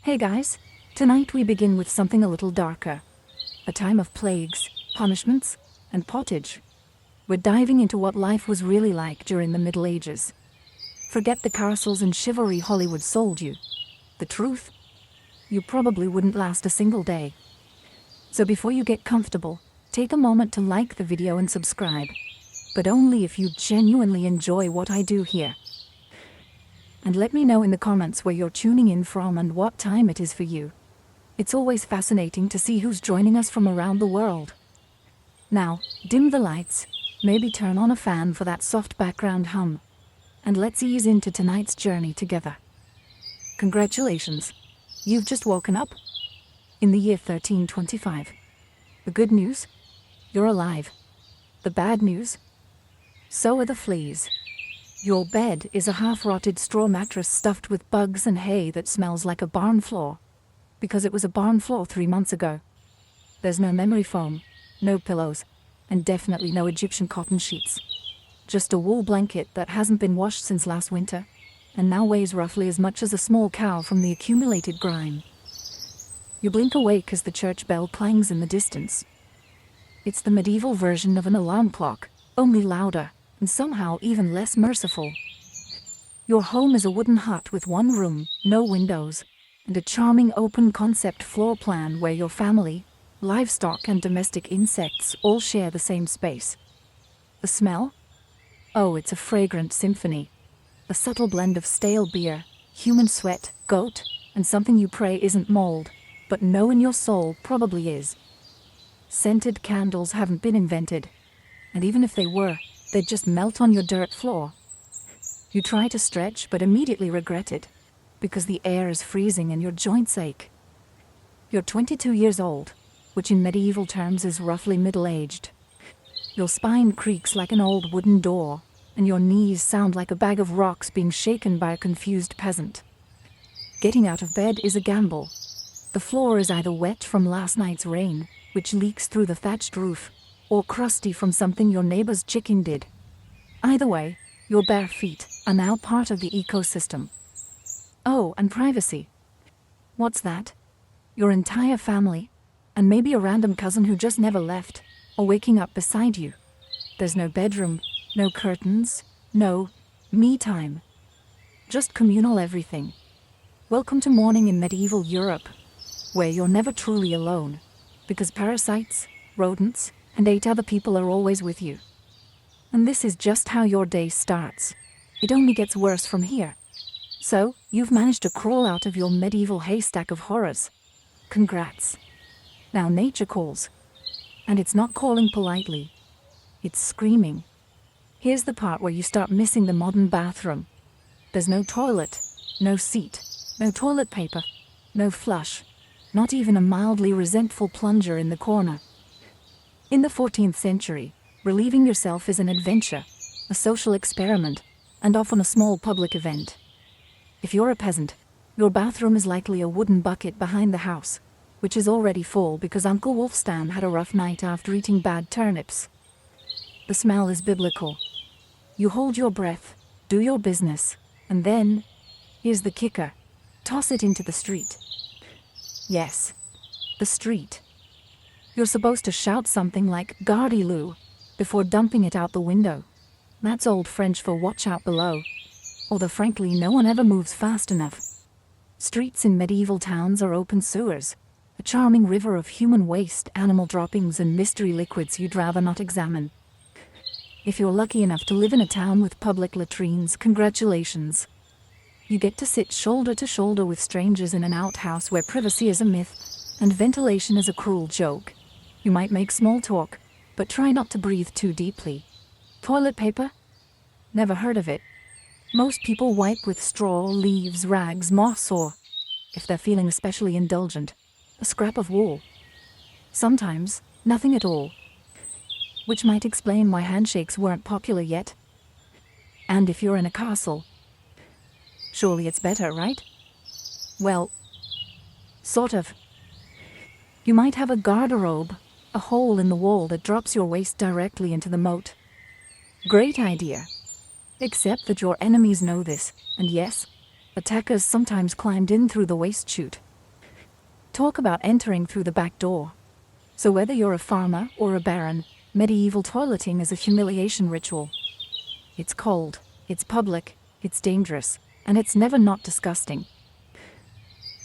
Hey guys, tonight we begin with something a little darker. A time of plagues, punishments, and pottage. We're diving into what life was really like during the Middle Ages. Forget the castles and chivalry Hollywood sold you. The truth? You probably wouldn't last a single day. So before you get comfortable, take a moment to like the video and subscribe. But only if you genuinely enjoy what I do here. And let me know in the comments where you're tuning in from and what time it is for you. It's always fascinating to see who's joining us from around the world. Now, dim the lights, maybe turn on a fan for that soft background hum, and let's ease into tonight's journey together. Congratulations, you've just woken up. In the year 1325. The good news? You're alive. The bad news? So are the fleas. Your bed is a half-rotted straw mattress stuffed with bugs and hay that smells like a barn floor. Because it was a barn floor 3 months ago. There's no memory foam, no pillows, and definitely no Egyptian cotton sheets. Just a wool blanket that hasn't been washed since last winter, and now weighs roughly as much as a small cow from the accumulated grime. You blink awake as the church bell clangs in the distance. It's the medieval version of an alarm clock, only louder, and somehow even less merciful. Your home is a wooden hut with one room, no windows, and a charming open-concept floor plan where your family, livestock and domestic insects all share the same space. The smell? Oh, it's a fragrant symphony. A subtle blend of stale beer, human sweat, goat, and something you pray isn't mold, but know in your soul probably is. Scented candles haven't been invented, and even if they were, they'd just melt on your dirt floor. You try to stretch but immediately regret it, because the air is freezing and your joints ache. You're 22 years old, which in medieval terms is roughly middle-aged. Your spine creaks like an old wooden door, and your knees sound like a bag of rocks being shaken by a confused peasant. Getting out of bed is a gamble. The floor is either wet from last night's rain, which leaks through the thatched roof, or crusty from something your neighbor's chicken did. Either way, your bare feet are now part of the ecosystem. Oh, and privacy. What's that? Your entire family, and maybe a random cousin who just never left, are waking up beside you. There's no bedroom, no curtains, no me time. Just communal everything. Welcome to morning in medieval Europe, where you're never truly alone, because parasites, rodents, and 8 other people are always with you. And this is just how your day starts. It only gets worse from here. So, you've managed to crawl out of your medieval haystack of horrors. Congrats. Now nature calls. And it's not calling politely. It's screaming. Here's the part where you start missing the modern bathroom. There's no toilet, no seat, no toilet paper, no flush, not even a mildly resentful plunger in the corner. In the 14th century, relieving yourself is an adventure, a social experiment, and often a small public event. If you're a peasant, your bathroom is likely a wooden bucket behind the house, which is already full because Uncle Wolfstan had a rough night after eating bad turnips. The smell is biblical. You hold your breath, do your business, and then, here's the kicker, toss it into the street. Yes, the street. You're supposed to shout something like "Gardez-vous" before dumping it out the window. That's old French for watch out below. Although frankly no one ever moves fast enough. Streets in medieval towns are open sewers, a charming river of human waste, animal droppings and mystery liquids you'd rather not examine. If you're lucky enough to live in a town with public latrines, congratulations. You get to sit shoulder to shoulder with strangers in an outhouse where privacy is a myth and ventilation is a cruel joke. You might make small talk, but try not to breathe too deeply. Toilet paper? Never heard of it. Most people wipe with straw, leaves, rags, moss, or, if they're feeling especially indulgent, a scrap of wool. Sometimes, nothing at all. Which might explain why handshakes weren't popular yet. And if you're in a castle, surely it's better, right? Well, sort of. You might have a garderobe, a hole in the wall that drops your waist directly into the moat. Great idea. Except that your enemies know this, and yes, attackers sometimes climbed in through the waist chute. Talk about entering through the back door. So whether you're a farmer or a baron, medieval toileting is a humiliation ritual. It's cold, it's public, it's dangerous, and it's never not disgusting.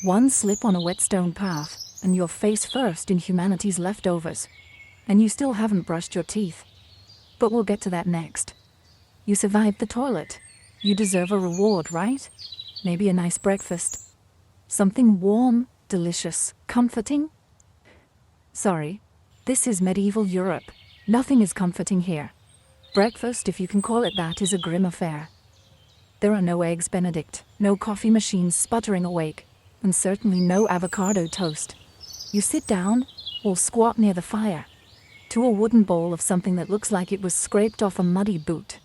One slip on a wet stone path, and you're face first in humanity's leftovers. And you still haven't brushed your teeth. But we'll get to that next. You survived the toilet. You deserve a reward, right? Maybe a nice breakfast. Something warm, delicious, comforting? Sorry, this is medieval Europe. Nothing is comforting here. Breakfast, if you can call it that, is a grim affair. There are no eggs Benedict, no coffee machines sputtering awake, and certainly no avocado toast. You sit down, or squat near the fire, to a wooden bowl of something that looks like it was scraped off a muddy boot.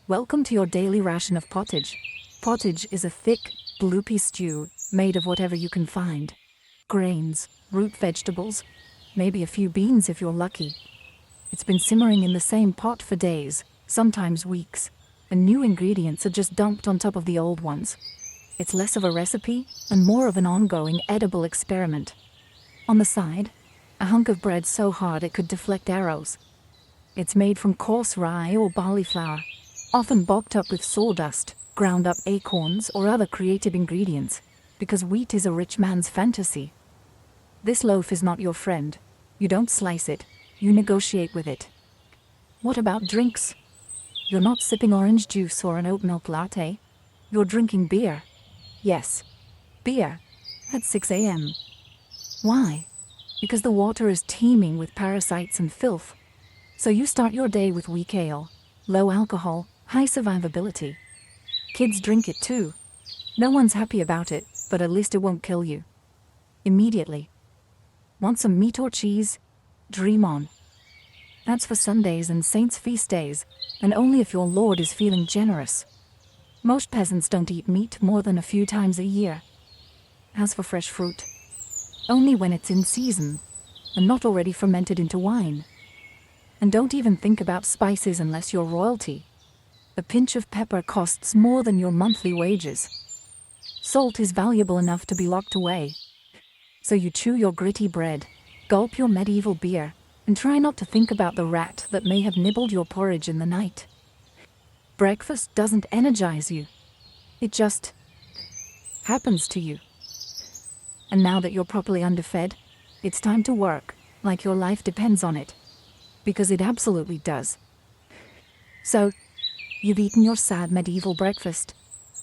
Welcome to your daily ration of pottage. Pottage is a thick, bloopy stew made of whatever you can find. Grains, root vegetables, maybe a few beans if you're lucky. It's been simmering in the same pot for days, sometimes weeks, and new ingredients are just dumped on top of the old ones. It's less of a recipe and more of an ongoing edible experiment. On the side, a hunk of bread so hard it could deflect arrows. It's made from coarse rye or barley flour, often bulked up with sawdust, ground up acorns or other creative ingredients, because wheat is a rich man's fantasy. This loaf is not your friend. You don't slice it, you negotiate with it. What about drinks? You're not sipping orange juice or an oat milk latte. You're drinking beer. Yes, beer, at 6 a.m. Why? Because the water is teeming with parasites and filth. So you start your day with weak ale, low alcohol, high survivability. Kids drink it too. No one's happy about it, but at least it won't kill you. Immediately. Want some meat or cheese? Dream on. That's for Sundays and saints' feast days, and only if your lord is feeling generous. Most peasants don't eat meat more than a few times a year. As for fresh fruit, only when it's in season, and not already fermented into wine. And don't even think about spices unless you're royalty. A pinch of pepper costs more than your monthly wages. Salt is valuable enough to be locked away. So you chew your gritty bread, gulp your medieval beer, and try not to think about the rat that may have nibbled your porridge in the night. Breakfast doesn't energize you. It just happens to you. And now that you're properly underfed, it's time to work, like your life depends on it. Because it absolutely does. So, you've eaten your sad medieval breakfast,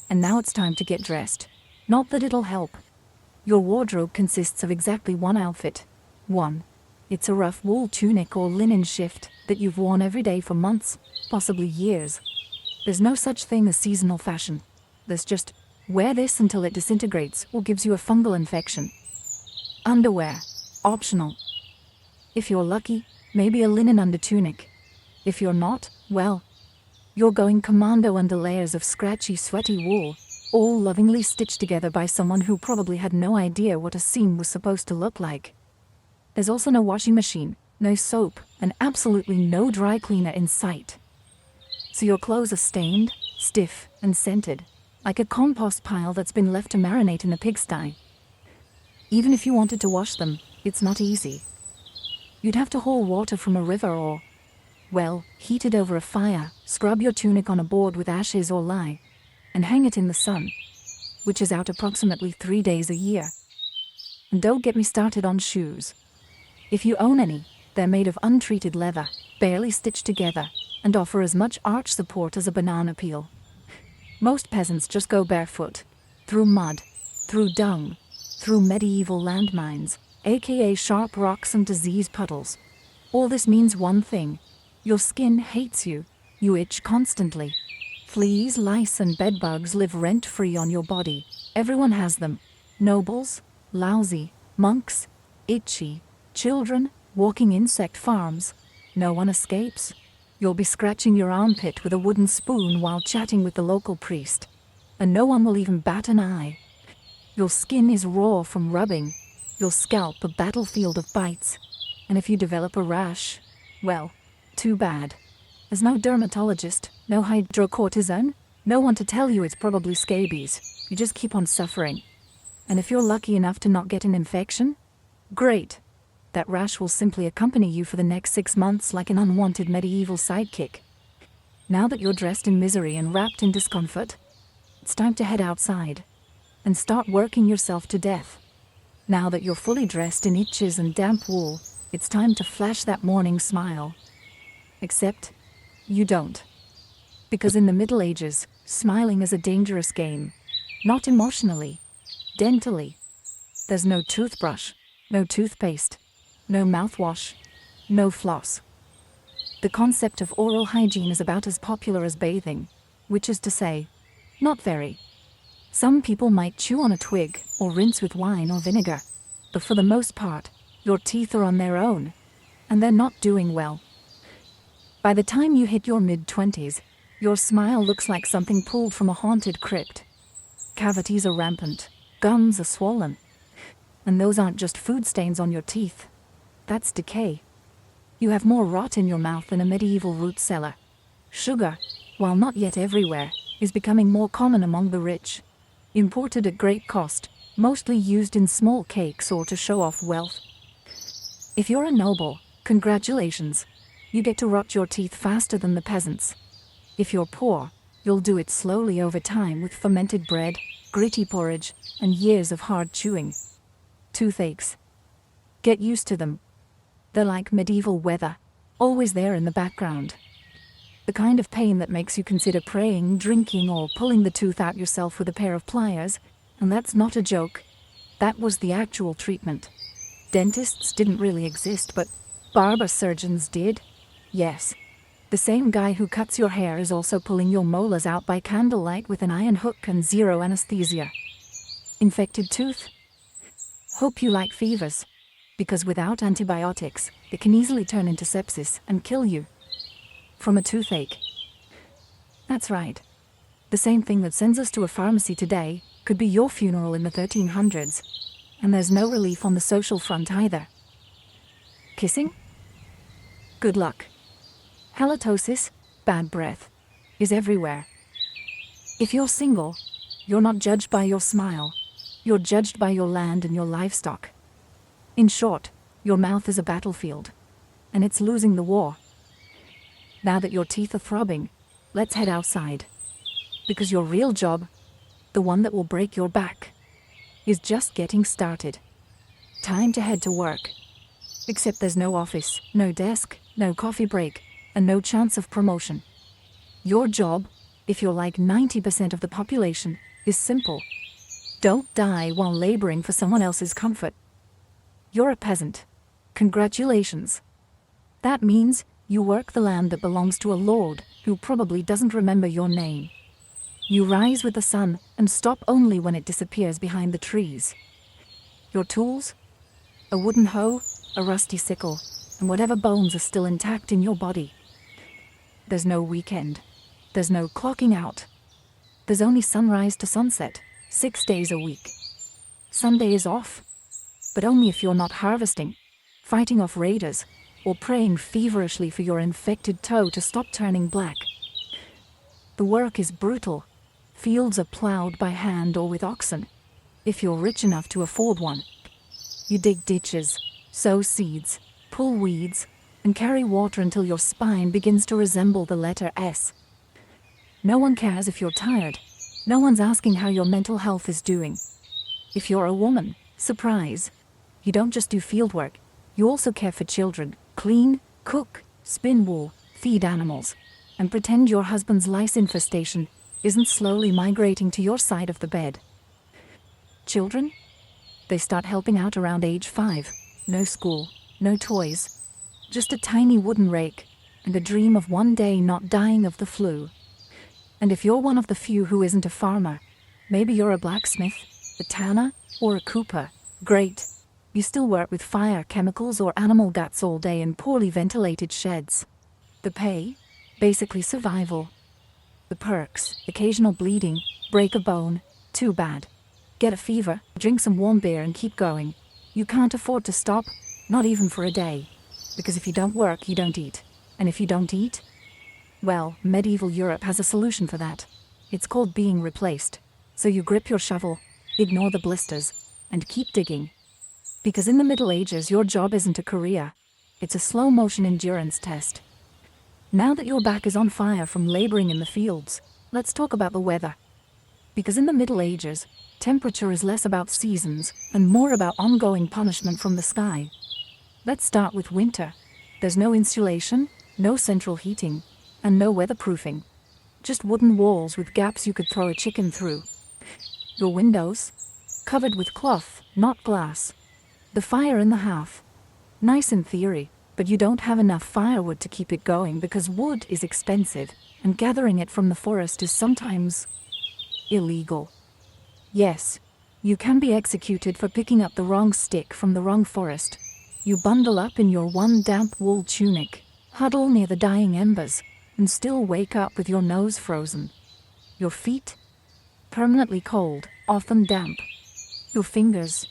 and now it's time to get dressed. Not that it'll help. Your wardrobe consists of exactly one outfit. One. It's a rough wool tunic or linen shift that you've worn every day for months, possibly years. There's no such thing as seasonal fashion. There's just, wear this until it disintegrates or gives you a fungal infection. Underwear. Optional. If you're lucky, maybe a linen undertunic. If you're not, well, you're going commando under layers of scratchy, sweaty wool, all lovingly stitched together by someone who probably had no idea what a seam was supposed to look like. There's also no washing machine, no soap, and absolutely no dry cleaner in sight. So your clothes are stained, stiff, and scented, like a compost pile that's been left to marinate in a pigsty. Even if you wanted to wash them, it's not easy. You'd have to haul water from a river or, well, heat it over a fire, scrub your tunic on a board with ashes or lye, and hang it in the sun, which is out approximately 3 days a year. And don't get me started on shoes. If you own any, they're made of untreated leather, barely stitched together, and offer as much arch support as a banana peel. Most peasants just go barefoot, through mud, through dung, through medieval landmines, aka sharp rocks and disease puddles. All this means one thing: your skin hates you. You itch constantly. Fleas, lice, and bedbugs live rent-free on your body. Everyone has them. Nobles, lousy, monks, itchy, children, walking insect farms. No one escapes. You'll be scratching your armpit with a wooden spoon while chatting with the local priest. And no one will even bat an eye. Your skin is raw from rubbing. Your scalp a battlefield of bites. And if you develop a rash, well, too bad. There's no dermatologist, no hydrocortisone, no one to tell you it's probably scabies. You just keep on suffering. And if you're lucky enough to not get an infection, great. That rash will simply accompany you for the next 6 months like an unwanted medieval sidekick. Now that you're dressed in misery and wrapped in discomfort, it's time to head outside and start working yourself to death. Now that you're fully dressed in itches and damp wool, it's time to flash that morning smile. Except, you don't. Because in the Middle Ages, smiling is a dangerous game. Not emotionally, dentally. There's no toothbrush, no toothpaste, no mouthwash, no floss. The concept of oral hygiene is about as popular as bathing, which is to say, not very. Some people might chew on a twig or rinse with wine or vinegar, but for the most part, your teeth are on their own, and they're not doing well. By the time you hit your mid-20s, your smile looks like something pulled from a haunted crypt. Cavities are rampant, gums are swollen, and those aren't just food stains on your teeth. That's decay. You have more rot in your mouth than a medieval root cellar. Sugar, while not yet everywhere, is becoming more common among the rich. Imported at great cost, mostly used in small cakes or to show off wealth. If you're a noble, congratulations. You get to rot your teeth faster than the peasants. If you're poor, you'll do it slowly over time with fermented bread, gritty porridge, and years of hard chewing. Toothaches. Get used to them. They're like medieval weather, always there in the background. The kind of pain that makes you consider praying, drinking, or pulling the tooth out yourself with a pair of pliers, and that's not a joke. That was the actual treatment. Dentists didn't really exist, but barber surgeons did. Yes. The same guy who cuts your hair is also pulling your molars out by candlelight with an iron hook and zero anesthesia. Infected tooth? Hope you like fevers, because without antibiotics, it can easily turn into sepsis and kill you. From a toothache. That's right. The same thing that sends us to a pharmacy today could be your funeral in the 1300s. And there's no relief on the social front either. Kissing? Good luck. Halitosis, bad breath, is everywhere. If you're single, you're not judged by your smile. You're judged by your land and your livestock. In short, your mouth is a battlefield, and it's losing the war. Now that your teeth are throbbing, let's head outside. Because your real job, the one that will break your back, is just getting started. Time to head to work. Except there's no office, no desk, no coffee break, and no chance of promotion. Your job, if you're like 90% of the population, is simple. Don't die while laboring for someone else's comfort. You're a peasant. Congratulations. That means you work the land that belongs to a lord who probably doesn't remember your name. You rise with the sun and stop only when it disappears behind the trees. Your tools? A wooden hoe, a rusty sickle, and whatever bones are still intact in your body. There's no weekend. There's no clocking out. There's only sunrise to sunset, 6 days a week. Sunday is off, but only if you're not harvesting, fighting off raiders, or praying feverishly for your infected toe to stop turning black. The work is brutal. Fields are plowed by hand or with oxen, if you're rich enough to afford one. You dig ditches, sow seeds, pull weeds, and carry water until your spine begins to resemble the letter S. No one cares if you're tired. No one's asking how your mental health is doing. If you're a woman, surprise. You don't just do field work. You also care for children, clean, cook, spin wool, feed animals, and pretend your husband's lice infestation isn't slowly migrating to your side of the bed. Children? They start helping out around age 5. No school, no toys. Just a tiny wooden rake, and a dream of one day not dying of the flu. And if you're one of the few who isn't a farmer, maybe you're a blacksmith, a tanner, or a cooper, great. You still work with fire, chemicals, or animal guts all day in poorly ventilated sheds. The pay? Basically survival. The perks, occasional bleeding, break a bone, too bad. Get a fever, drink some warm beer and keep going. You can't afford to stop, not even for a day. Because if you don't work, you don't eat. And if you don't eat, well, medieval Europe has a solution for that. It's called being replaced. So you grip your shovel, Ignore the blisters, and keep digging. Because in the Middle Ages, your job isn't a career. It's a slow-motion endurance test. Now that your back is on fire from laboring in the fields, let's talk about the weather. Because in the Middle Ages, temperature is less about seasons and more about ongoing punishment from the sky. Let's start with winter. There's no insulation, no central heating, and no weatherproofing. Just wooden walls with gaps you could throw a chicken through. Your windows? Covered with cloth, not glass. The fire in the hearth. Nice in theory, but you don't have enough firewood to keep it going because wood is expensive, and gathering it from the forest is sometimes illegal. Yes, you can be executed for picking up the wrong stick from the wrong forest. You bundle up in your one damp wool tunic, huddle near the dying embers, and still wake up with your nose frozen. Your feet? Permanently cold, often damp. Your fingers?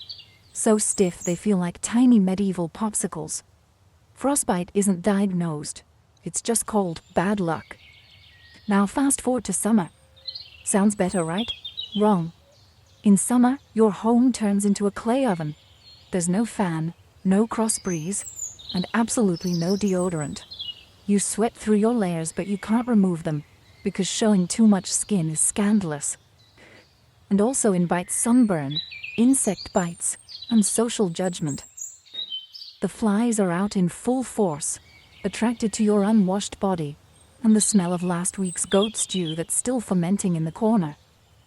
So stiff they feel like tiny medieval popsicles. Frostbite isn't diagnosed. It's just called bad luck. Now fast forward to summer. Sounds better, right? Wrong. In summer, your home turns into a clay oven. There's no fan, no cross breeze, and absolutely no deodorant. You sweat through your layers, but you can't remove them, because showing too much skin is scandalous. And also invites sunburn, insect bites, and social judgment. The flies are out in full force, attracted to your unwashed body, and the smell of last week's goat stew that's still fermenting in the corner.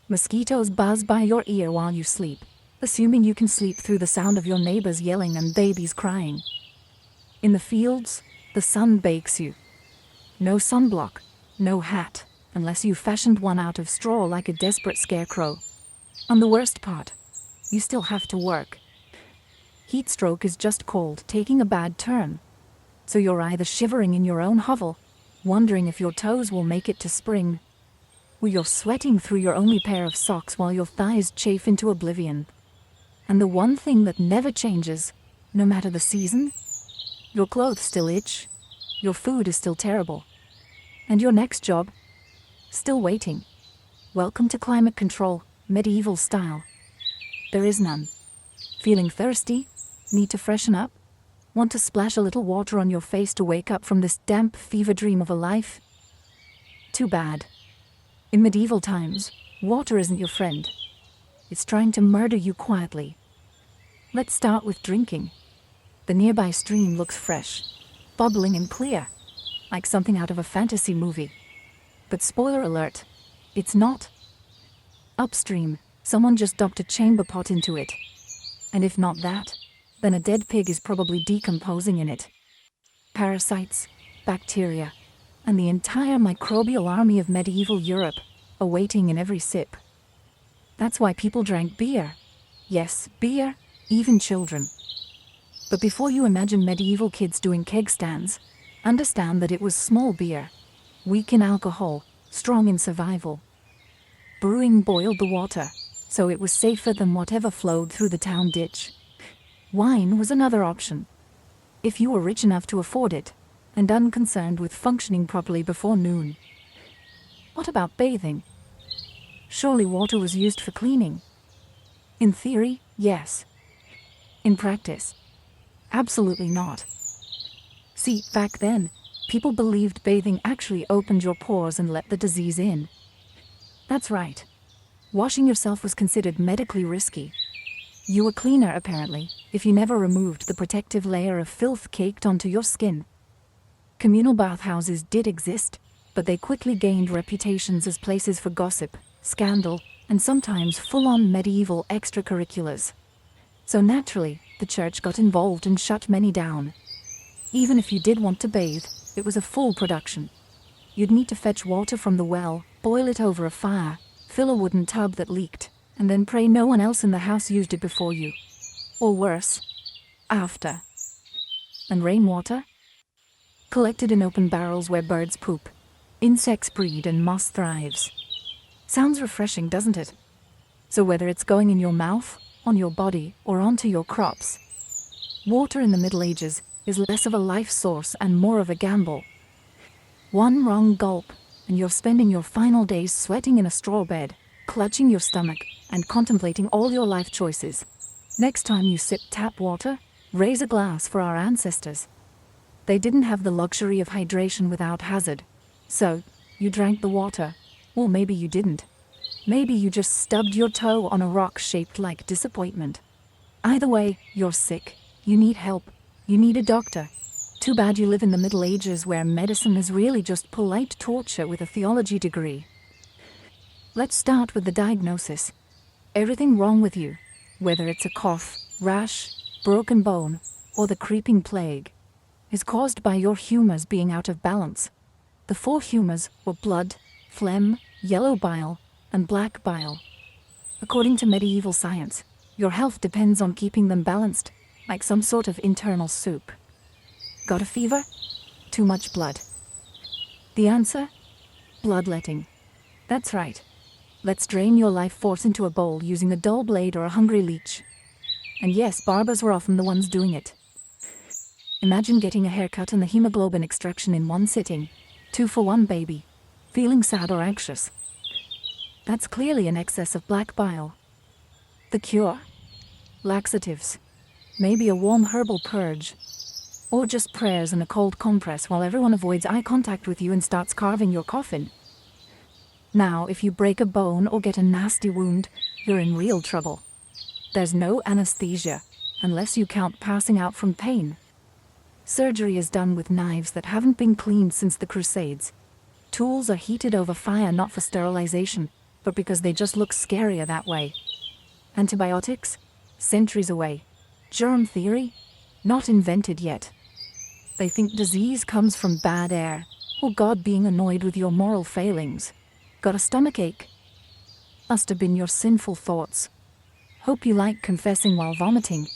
Mosquitoes buzz by your ear while you sleep, assuming you can sleep through the sound of your neighbors yelling and babies crying. In the fields, the sun bakes you. No sunblock, no hat, unless you fashioned one out of straw like a desperate scarecrow. And the worst part, you still have to work. Heat stroke is just called taking a bad turn. So you're either shivering in your own hovel, wondering if your toes will make it to spring, or you're sweating through your only pair of socks while your thighs chafe into oblivion. And the one thing that never changes, no matter the season, your clothes still itch, your food is still terrible, and your next job, still waiting. Welcome to climate control, medieval style. There is none. Feeling thirsty? Need to freshen up? Want to splash a little water on your face to wake up from this damp fever dream of a life? Too bad. In medieval times, water isn't your friend. It's trying to murder you quietly. Let's start with drinking. The nearby stream looks fresh, bubbling and clear, like something out of a fantasy movie. But spoiler alert, it's not. Upstream, someone just dumped a chamber pot into it. And if not that, then a dead pig is probably decomposing in it. Parasites, bacteria, and the entire microbial army of medieval Europe, awaiting in every sip. That's why people drank beer. Yes, beer, even children. But before you imagine medieval kids doing keg stands, understand that it was small beer, weak in alcohol, strong in survival. Brewing boiled the water, so it was safer than whatever flowed through the town ditch. Wine was another option, if you were rich enough to afford it, and unconcerned with functioning properly before noon. What about bathing? Surely water was used for cleaning. In theory, yes. In practice, absolutely not. See, back then, people believed bathing actually opened your pores and let the disease in. That's right. Washing yourself was considered medically risky. You were cleaner, apparently, if you never removed the protective layer of filth caked onto your skin. Communal bathhouses did exist, but they quickly gained reputations as places for gossip, scandal, and sometimes full-on medieval extracurriculars. So naturally, the church got involved and shut many down. Even if you did want to bathe, it was a full production. You'd need to fetch water from the well, boil it over a fire, fill a wooden tub that leaked, and then pray no one else in the house used it before you. Or worse, after. And rainwater? Collected in open barrels where birds poop, insects breed, and moss thrives. Sounds refreshing, doesn't it? So whether it's going in your mouth, on your body, or onto your crops, water in the Middle Ages is less of a life source and more of a gamble. One wrong gulp, and you're spending your final days sweating in a straw bed, clutching your stomach, and contemplating all your life choices. Next time you sip tap water, raise a glass for our ancestors. They didn't have the luxury of hydration without hazard. So, you drank the water. Or maybe you didn't. Maybe you just stubbed your toe on a rock shaped like disappointment. Either way, you're sick. You need help. You need a doctor. Too bad you live in the Middle Ages where medicine is really just polite torture with a theology degree. Let's start with the diagnosis. Everything wrong with you, whether it's a cough, rash, broken bone, or the creeping plague, is caused by your humors being out of balance. The 4 humors were blood, phlegm, yellow bile, and black bile. According to medieval science, your health depends on keeping them balanced, like some sort of internal soup. Got a fever? Too much blood. The answer? Bloodletting. That's right. Let's drain your life force into a bowl using a dull blade or a hungry leech. And yes, barbers were often the ones doing it. Imagine getting a haircut and the hemoglobin extraction in one sitting. 2 for 1, baby. Feeling sad or anxious? That's clearly an excess of black bile. The cure? Laxatives. Maybe a warm herbal purge. Or just prayers and a cold compress while everyone avoids eye contact with you and starts carving your coffin. Now, if you break a bone or get a nasty wound, you're in real trouble. There's no anesthesia, unless you count passing out from pain. Surgery is done with knives that haven't been cleaned since the Crusades. Tools are heated over fire not for sterilization, but because they just look scarier that way. Antibiotics? Centuries away. Germ theory? Not invented yet. They think disease comes from bad air, or God being annoyed with your moral failings. Got a stomachache? Must have been your sinful thoughts. Hope you like confessing while vomiting.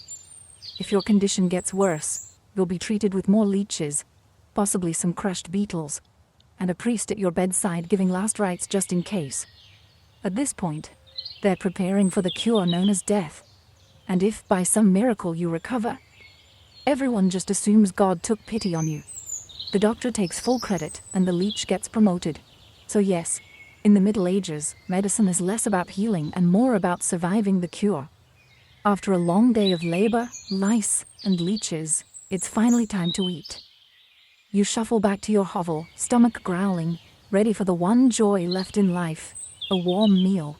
If your condition gets worse, you'll be treated with more leeches, possibly some crushed beetles, and a priest at your bedside giving last rites just in case. At this point, they're preparing for the cure known as death. And if by some miracle you recover, everyone just assumes God took pity on you. The doctor takes full credit and the leech gets promoted. So yes, in the Middle Ages, medicine is less about healing and more about surviving the cure. After a long day of labor, lice, and leeches, it's finally time to eat. You shuffle back to your hovel, stomach growling, ready for the one joy left in life, a warm meal.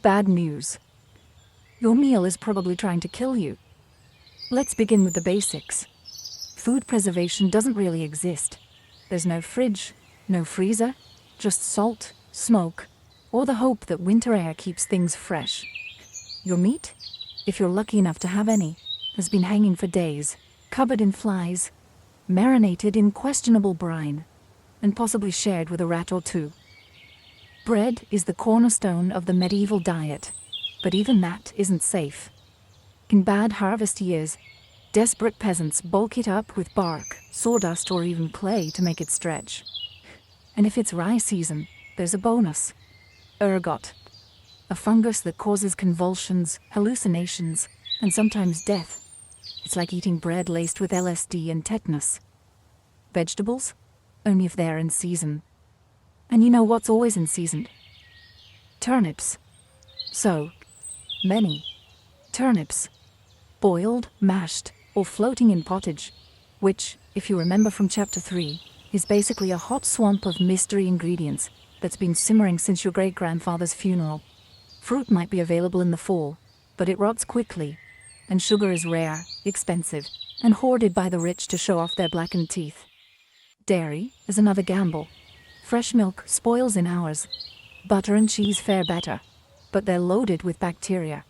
Bad news. Your meal is probably trying to kill you. Let's begin with the basics. Food preservation doesn't really exist. There's no fridge, no freezer, just salt, smoke, or the hope that winter air keeps things fresh. Your meat, if you're lucky enough to have any, has been hanging for days, covered in flies, marinated in questionable brine, and possibly shared with a rat or 2. Bread is the cornerstone of the medieval diet, but even that isn't safe. In bad harvest years, desperate peasants bulk it up with bark, sawdust, or even clay to make it stretch. And if it's rye season, there's a bonus. Ergot, a fungus that causes convulsions, hallucinations, and sometimes death. It's like eating bread laced with LSD and tetanus. Vegetables? Only if they're in season. And you know what's always in season? Turnips. So many turnips. Boiled, mashed, or floating in pottage, which, if you remember from chapter 3, is basically a hot swamp of mystery ingredients that's been simmering since your great-grandfather's funeral. Fruit might be available in the fall, but it rots quickly, and sugar is rare, expensive, and hoarded by the rich to show off their blackened teeth. Dairy is another gamble. Fresh milk spoils in hours. Butter and cheese fare better, but they're loaded with bacteria.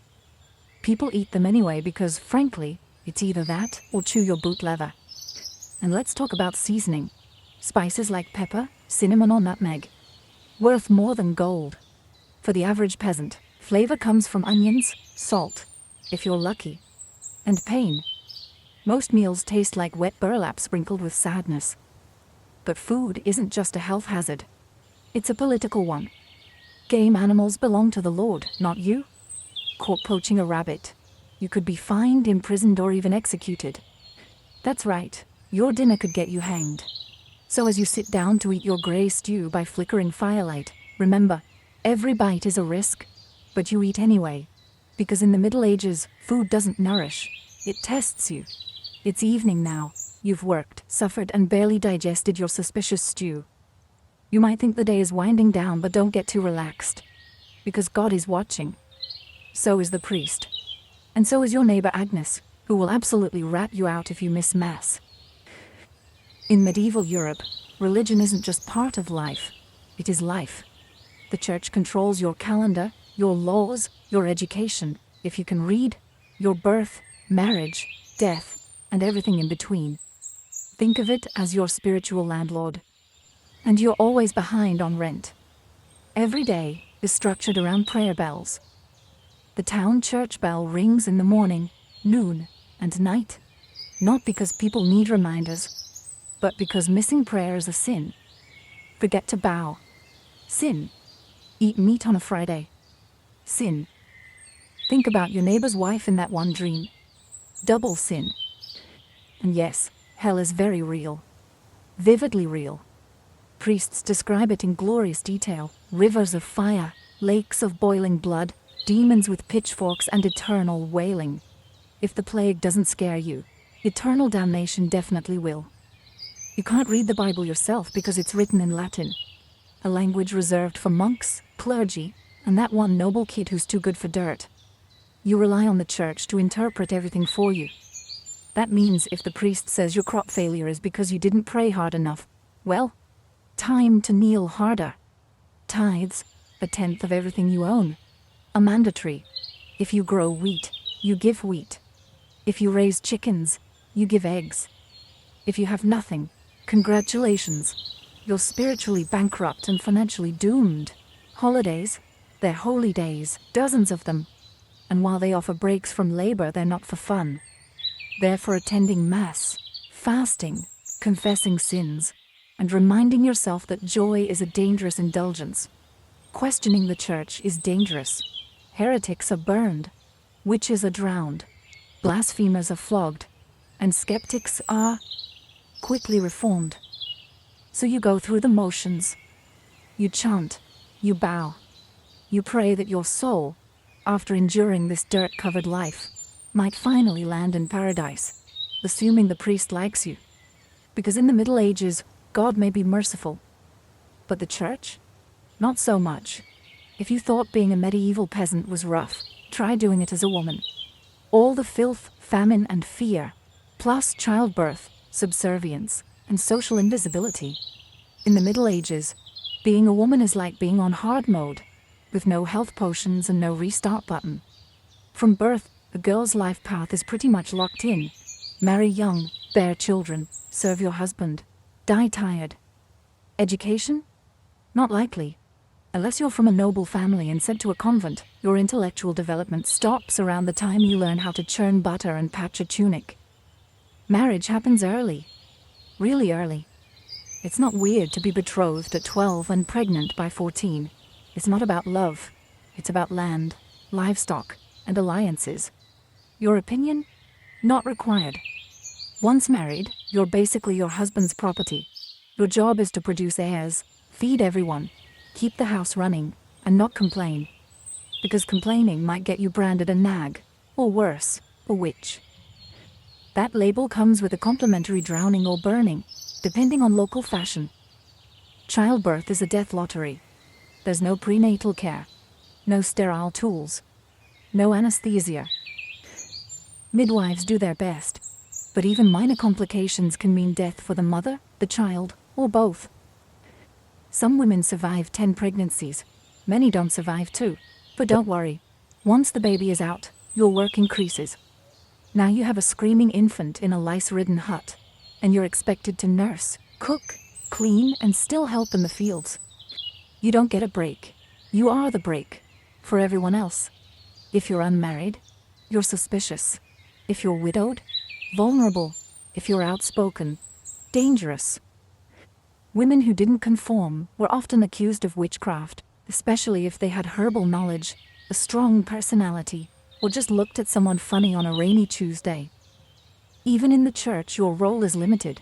People eat them anyway because, frankly, it's either that or chew your boot leather. And let's talk about seasoning. Spices like pepper, cinnamon, or nutmeg. Worth more than gold. For the average peasant, flavor comes from onions, salt, if you're lucky, and pain. Most meals taste like wet burlap sprinkled with sadness. But food isn't just a health hazard. It's a political one. Game animals belong to the Lord, not you. Caught poaching a rabbit, you could be fined, imprisoned, or even executed. That's right, your dinner could get you hanged. So as you sit down to eat your grey stew by flickering firelight, remember, every bite is a risk. But you eat anyway. Because in the Middle Ages, food doesn't nourish. It tests you. It's evening now. You've worked, suffered, and barely digested your suspicious stew. You might think the day is winding down, but don't get too relaxed. Because God is watching. So is the priest. And so is your neighbor Agnes, who will absolutely rat you out if you miss Mass. In medieval Europe, religion isn't just part of life. It is life. The church controls your calendar, your laws, your education, if you can read, your birth, marriage, death, and everything in between. Think of it as your spiritual landlord. And you're always behind on rent. Every day is structured around prayer bells. The town church bell rings in the morning, noon, and night. Not because people need reminders, but because missing prayer is a sin. Forget to bow. Sin. Eat meat on a Friday. Sin. Think about your neighbor's wife in that one dream. Double sin. And yes, hell is very real. Vividly real. Priests describe it in glorious detail. Rivers of fire, lakes of boiling blood, demons with pitchforks, and eternal wailing. If the plague doesn't scare you, eternal damnation definitely will. You can't read the Bible yourself because it's written in Latin, a language reserved for monks, clergy, and that one noble kid who's too good for dirt. You rely on the church to interpret everything for you. That means if the priest says your crop failure is because you didn't pray hard enough, well, time to kneel harder. Tithes, 1/10 of everything you own, are mandatory. If you grow wheat, you give wheat. If you raise chickens, you give eggs. If you have nothing, congratulations. You're spiritually bankrupt and financially doomed. Holidays, they're holy days, dozens of them. And while they offer breaks from labor, they're not for fun. They're for attending Mass, fasting, confessing sins, and reminding yourself that joy is a dangerous indulgence. Questioning the church is dangerous. Heretics are burned. Witches are drowned. Blasphemers are flogged. And skeptics are quickly reformed. So you go through the motions. You chant. You bow. You pray that your soul, after enduring this dirt-covered life, might finally land in paradise, assuming the priest likes you. Because in the Middle Ages, God may be merciful. But the church? Not so much. If you thought being a medieval peasant was rough, try doing it as a woman. All the filth, famine, and fear, plus childbirth, subservience, and social invisibility. In the Middle Ages, being a woman is like being on hard mode, with no health potions and no restart button. From birth, a girl's life path is pretty much locked in. Marry young, bear children, serve your husband, die tired. Education? Not likely. Unless you're from a noble family and sent to a convent, your intellectual development stops around the time you learn how to churn butter and patch a tunic. Marriage happens early. Really early. It's not weird to be betrothed at 12 and pregnant by 14. It's not about love. It's about land, livestock, and alliances. Your opinion? Not required. Once married, you're basically your husband's property. Your job is to produce heirs, feed everyone, keep the house running, and not complain. Because complaining might get you branded a nag, or worse, a witch. That label comes with a complimentary drowning or burning, depending on local fashion. Childbirth is a death lottery. There's no prenatal care, no sterile tools, no anesthesia. Midwives do their best, but even minor complications can mean death for the mother, the child, or both. Some women survive 10 pregnancies. Many don't survive 2. But don't worry. Once the baby is out, your work increases. Now you have a screaming infant in a lice-ridden hut, and you're expected to nurse, cook, clean, and still help in the fields. You don't get a break. You are the break for everyone else. If you're unmarried, you're suspicious. If you're widowed, vulnerable. If you're outspoken, dangerous. Women who didn't conform were often accused of witchcraft, especially if they had herbal knowledge, a strong personality, or just looked at someone funny on a rainy Tuesday. Even in the church, your role is limited.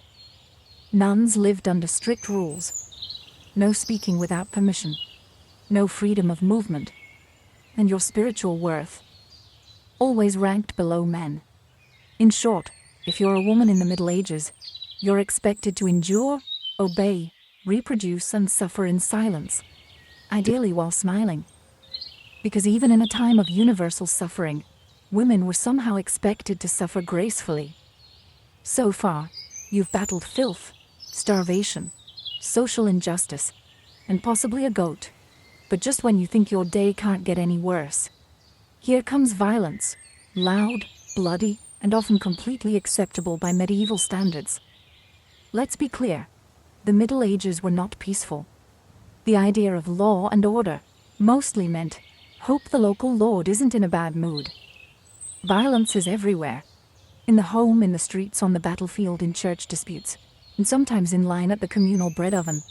Nuns lived under strict rules. No speaking without permission. No freedom of movement. and your spiritual worth. Always ranked below men. In short, if you're a woman in the Middle Ages, you're expected to endure, obey, reproduce, and suffer in silence, ideally while smiling. Because even in a time of universal suffering, women were somehow expected to suffer gracefully. So far, you've battled filth, starvation, social injustice, and possibly a goat. But just when you think your day can't get any worse, here comes violence, loud, bloody, and often completely acceptable by medieval standards. Let's be clear, the Middle Ages were not peaceful. The idea of law and order mostly meant, hope the local lord isn't in a bad mood. Violence is everywhere. In the home, in the streets, on the battlefield, in church disputes, and sometimes in line at the communal bread oven.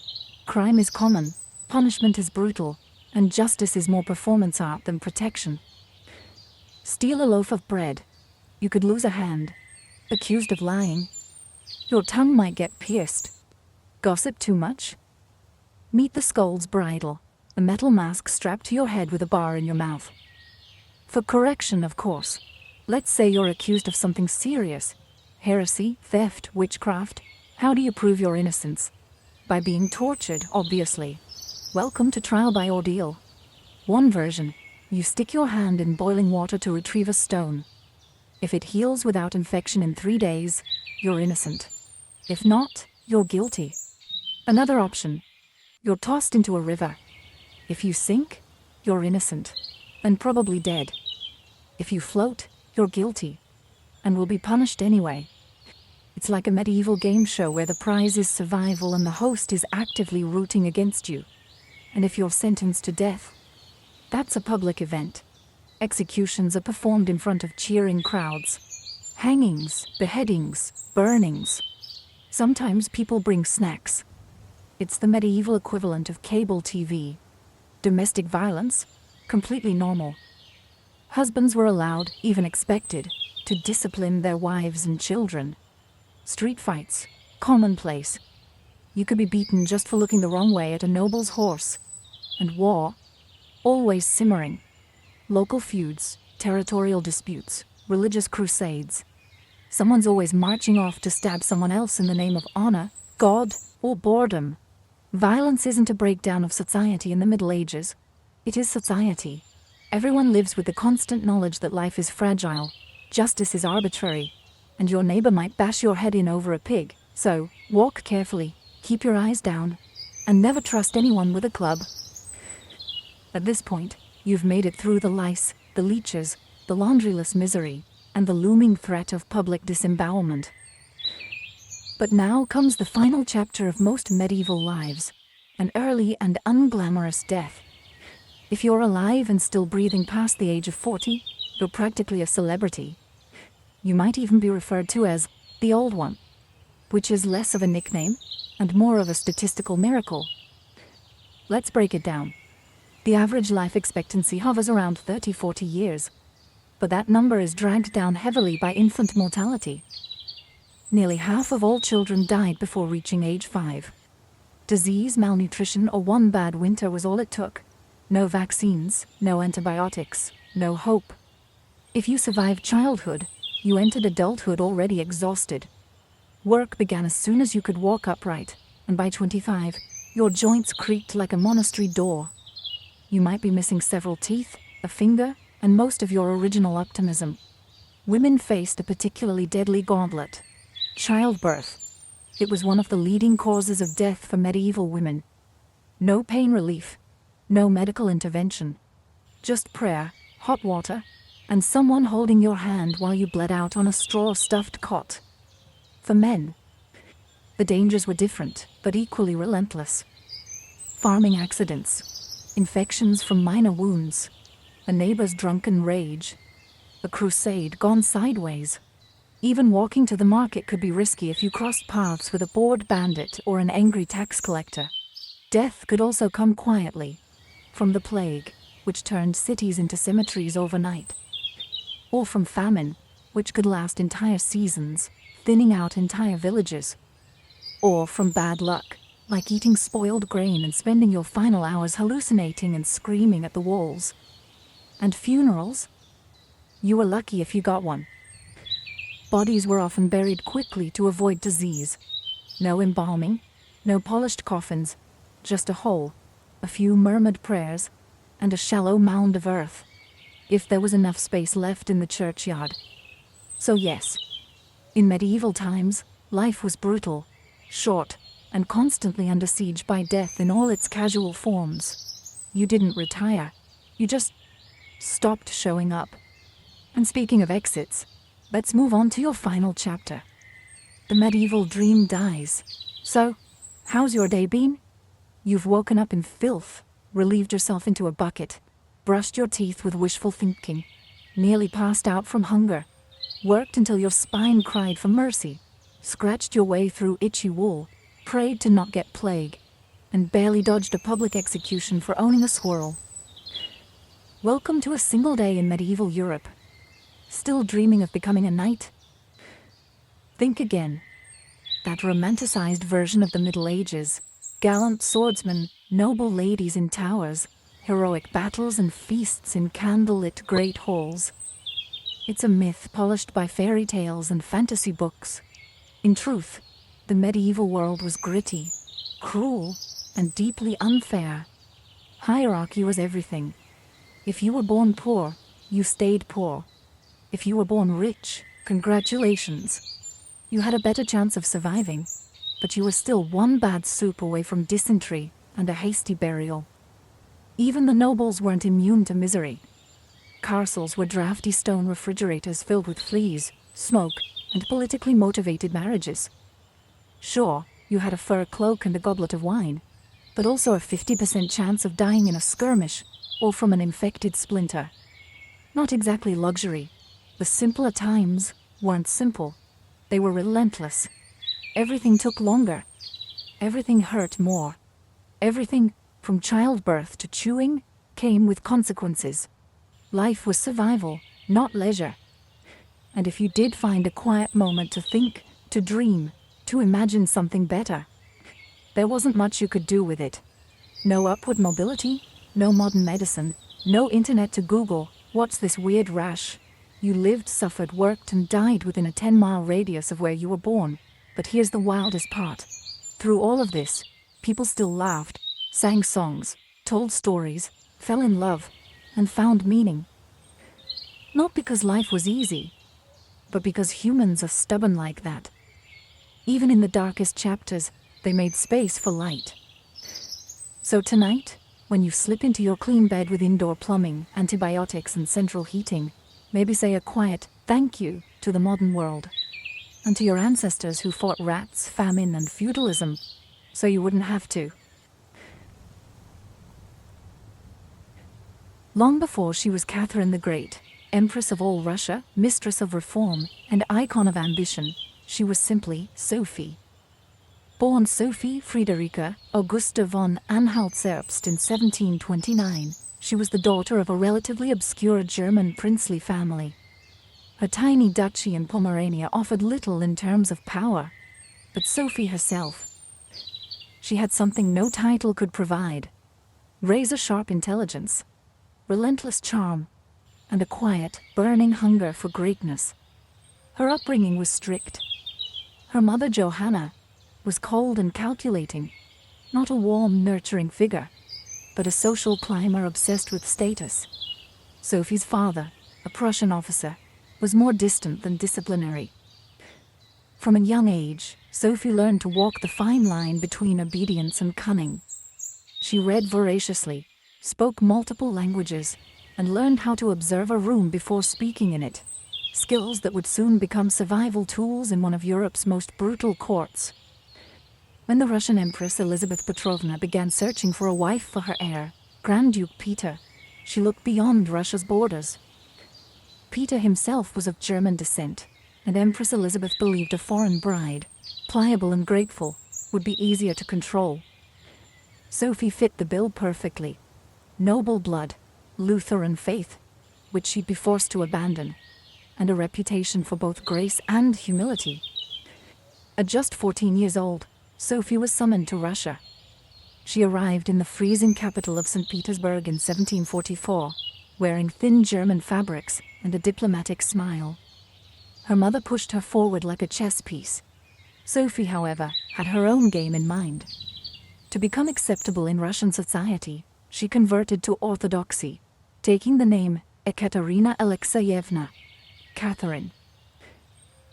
Crime is common, punishment is brutal, and justice is more performance art than protection. Steal a loaf of bread. You could lose a hand. Accused of lying. Your tongue might get pierced. Gossip too much? Meet the scold's bridle, a metal mask strapped to your head with a bar in your mouth. For correction, of course. Let's say you're accused of something serious. Heresy, theft, witchcraft. How do you prove your innocence? By being tortured, obviously. Welcome to trial by ordeal. One version, you stick your hand in boiling water to retrieve a stone. If it heals without infection in 3 days, you're innocent. If not, you're guilty. Another option, you're tossed into a river. If you sink, you're innocent, and probably dead. If you float, you're guilty, and will be punished anyway. It's like a medieval game show where the prize is survival and the host is actively rooting against you. And if you're sentenced to death, that's a public event. Executions are performed in front of cheering crowds. Hangings, beheadings, burnings. Sometimes people bring snacks. It's the medieval equivalent of cable TV. Domestic violence? Completely normal. Husbands were allowed, even expected, to discipline their wives and children. Street fights? Commonplace. You could be beaten just for looking the wrong way at a noble's horse. And war? Always simmering. Local feuds, territorial disputes, religious crusades. Someone's always marching off to stab someone else in the name of honor, God, or boredom. Violence isn't a breakdown of society in the Middle Ages. It is society. Everyone lives with the constant knowledge that life is fragile, justice is arbitrary, and your neighbor might bash your head in over a pig. So, walk carefully, keep your eyes down, and never trust anyone with a club. At this point, you've made it through the lice, the leeches, the laundryless misery, and the looming threat of public disembowelment. But now comes the final chapter of most medieval lives, an early and unglamorous death. If you're alive and still breathing past the age of 40, you're practically a celebrity. You might even be referred to as the Old One, which is less of a nickname and more of a statistical miracle. Let's break it down. The average life expectancy hovers around 30-40 years, but that number is dragged down heavily by infant mortality. Nearly half of all children died before reaching age 5. Disease, malnutrition, or one bad winter was all it took. No vaccines, no antibiotics, no hope. If you survived childhood, you entered adulthood already exhausted. Work began as soon as you could walk upright, and by 25, your joints creaked like a monastery door. You might be missing several teeth, a finger, and most of your original optimism. Women faced a particularly deadly gauntlet: childbirth. It was one of the leading causes of death for medieval women. No pain relief. No medical intervention. Just prayer, hot water, and someone holding your hand while you bled out on a straw-stuffed cot. For men, the dangers were different, but equally relentless. Farming accidents, infections from minor wounds, a neighbor's drunken rage, a crusade gone sideways. Even walking to the market could be risky if you crossed paths with a bored bandit or an angry tax collector. Death could also come quietly, from the plague, which turned cities into cemeteries overnight, or from famine, which could last entire seasons, thinning out entire villages, or from bad luck, like eating spoiled grain and spending your final hours hallucinating and screaming at the walls. And funerals? You were lucky if you got one. Bodies were often buried quickly to avoid disease. No embalming, no polished coffins, just a hole, a few murmured prayers, and a shallow mound of earth, if there was enough space left in the churchyard. So yes, in medieval times, life was brutal, short, and constantly under siege by death in all its casual forms. You didn't retire, you just stopped showing up. And speaking of exits, let's move on to your final chapter. The medieval dream dies. So, how's your day been? You've woken up in filth, relieved yourself into a bucket, brushed your teeth with wishful thinking, nearly passed out from hunger, worked until your spine cried for mercy, scratched your way through itchy wool, prayed to not get plague, and barely dodged a public execution for owning a squirrel. Welcome to a single day in medieval Europe. Still dreaming of becoming a knight? Think again. That romanticized version of the Middle Ages, gallant swordsmen, noble ladies in towers, heroic battles and feasts in candlelit great halls. It's a myth polished by fairy tales and fantasy books. In truth, the medieval world was gritty, cruel, and deeply unfair. Hierarchy was everything. If you were born poor, you stayed poor. If you were born rich, congratulations. You had a better chance of surviving, but you were still one bad soup away from dysentery and a hasty burial. Even the nobles weren't immune to misery. Castles were drafty stone refrigerators filled with fleas, smoke, and politically motivated marriages. Sure, you had a fur cloak and a goblet of wine, but also a 50% chance of dying in a skirmish or from an infected splinter. Not exactly luxury. The simpler times weren't simple. They were relentless. Everything took longer. Everything hurt more. Everything, from childbirth to chewing, came with consequences. Life was survival, not leisure. And if you did find a quiet moment to think, to dream, to imagine something better, there wasn't much you could do with it. No upward mobility, no modern medicine, no internet to Google, what's this weird rash? You lived, suffered, worked, and died within a 10-mile radius of where you were born. But here's the wildest part. Through all of this, people still laughed, sang songs, told stories, fell in love, and found meaning. Not because life was easy, but because humans are stubborn like that. Even in the darkest chapters, they made space for light. So tonight, when you slip into your clean bed with indoor plumbing, antibiotics, and central heating, maybe say a quiet thank you to the modern world, and to your ancestors who fought rats, famine, and feudalism, so you wouldn't have to. Long before she was Catherine the Great, Empress of all Russia, mistress of reform, and icon of ambition, she was simply Sophie. Born Sophie Friederike Augusta von Anhalt-Zerbst in 1729, she was the daughter of a relatively obscure German princely family. Her tiny duchy in Pomerania offered little in terms of power, but Sophie herself, she had something no title could provide: razor-sharp intelligence, relentless charm, and a quiet, burning hunger for greatness. Her upbringing was strict. Her mother, Johanna, was cold and calculating, not a warm, nurturing figure, but a social climber obsessed with status. Sophie's father, a Prussian officer, was more distant than disciplinary. From a young age, Sophie learned to walk the fine line between obedience and cunning. She read voraciously, spoke multiple languages, and learned how to observe a room before speaking in it, skills that would soon become survival tools in one of Europe's most brutal courts. When the Russian Empress Elizabeth Petrovna began searching for a wife for her heir, Grand Duke Peter, she looked beyond Russia's borders. Peter himself was of German descent, and Empress Elizabeth believed a foreign bride, pliable and grateful, would be easier to control. Sophie fit the bill perfectly. Noble blood, Lutheran faith, which she'd be forced to abandon, and a reputation for both grace and humility. At just 14 years old, Sophie was summoned to Russia. She arrived in the freezing capital of St. Petersburg in 1744. wearing thin German fabrics and a diplomatic smile. Her mother pushed her forward like a chess piece. Sophie, however, had her own game in mind. To become acceptable in Russian society, she converted to Orthodoxy, taking the name Ekaterina Alexeyevna, Catherine.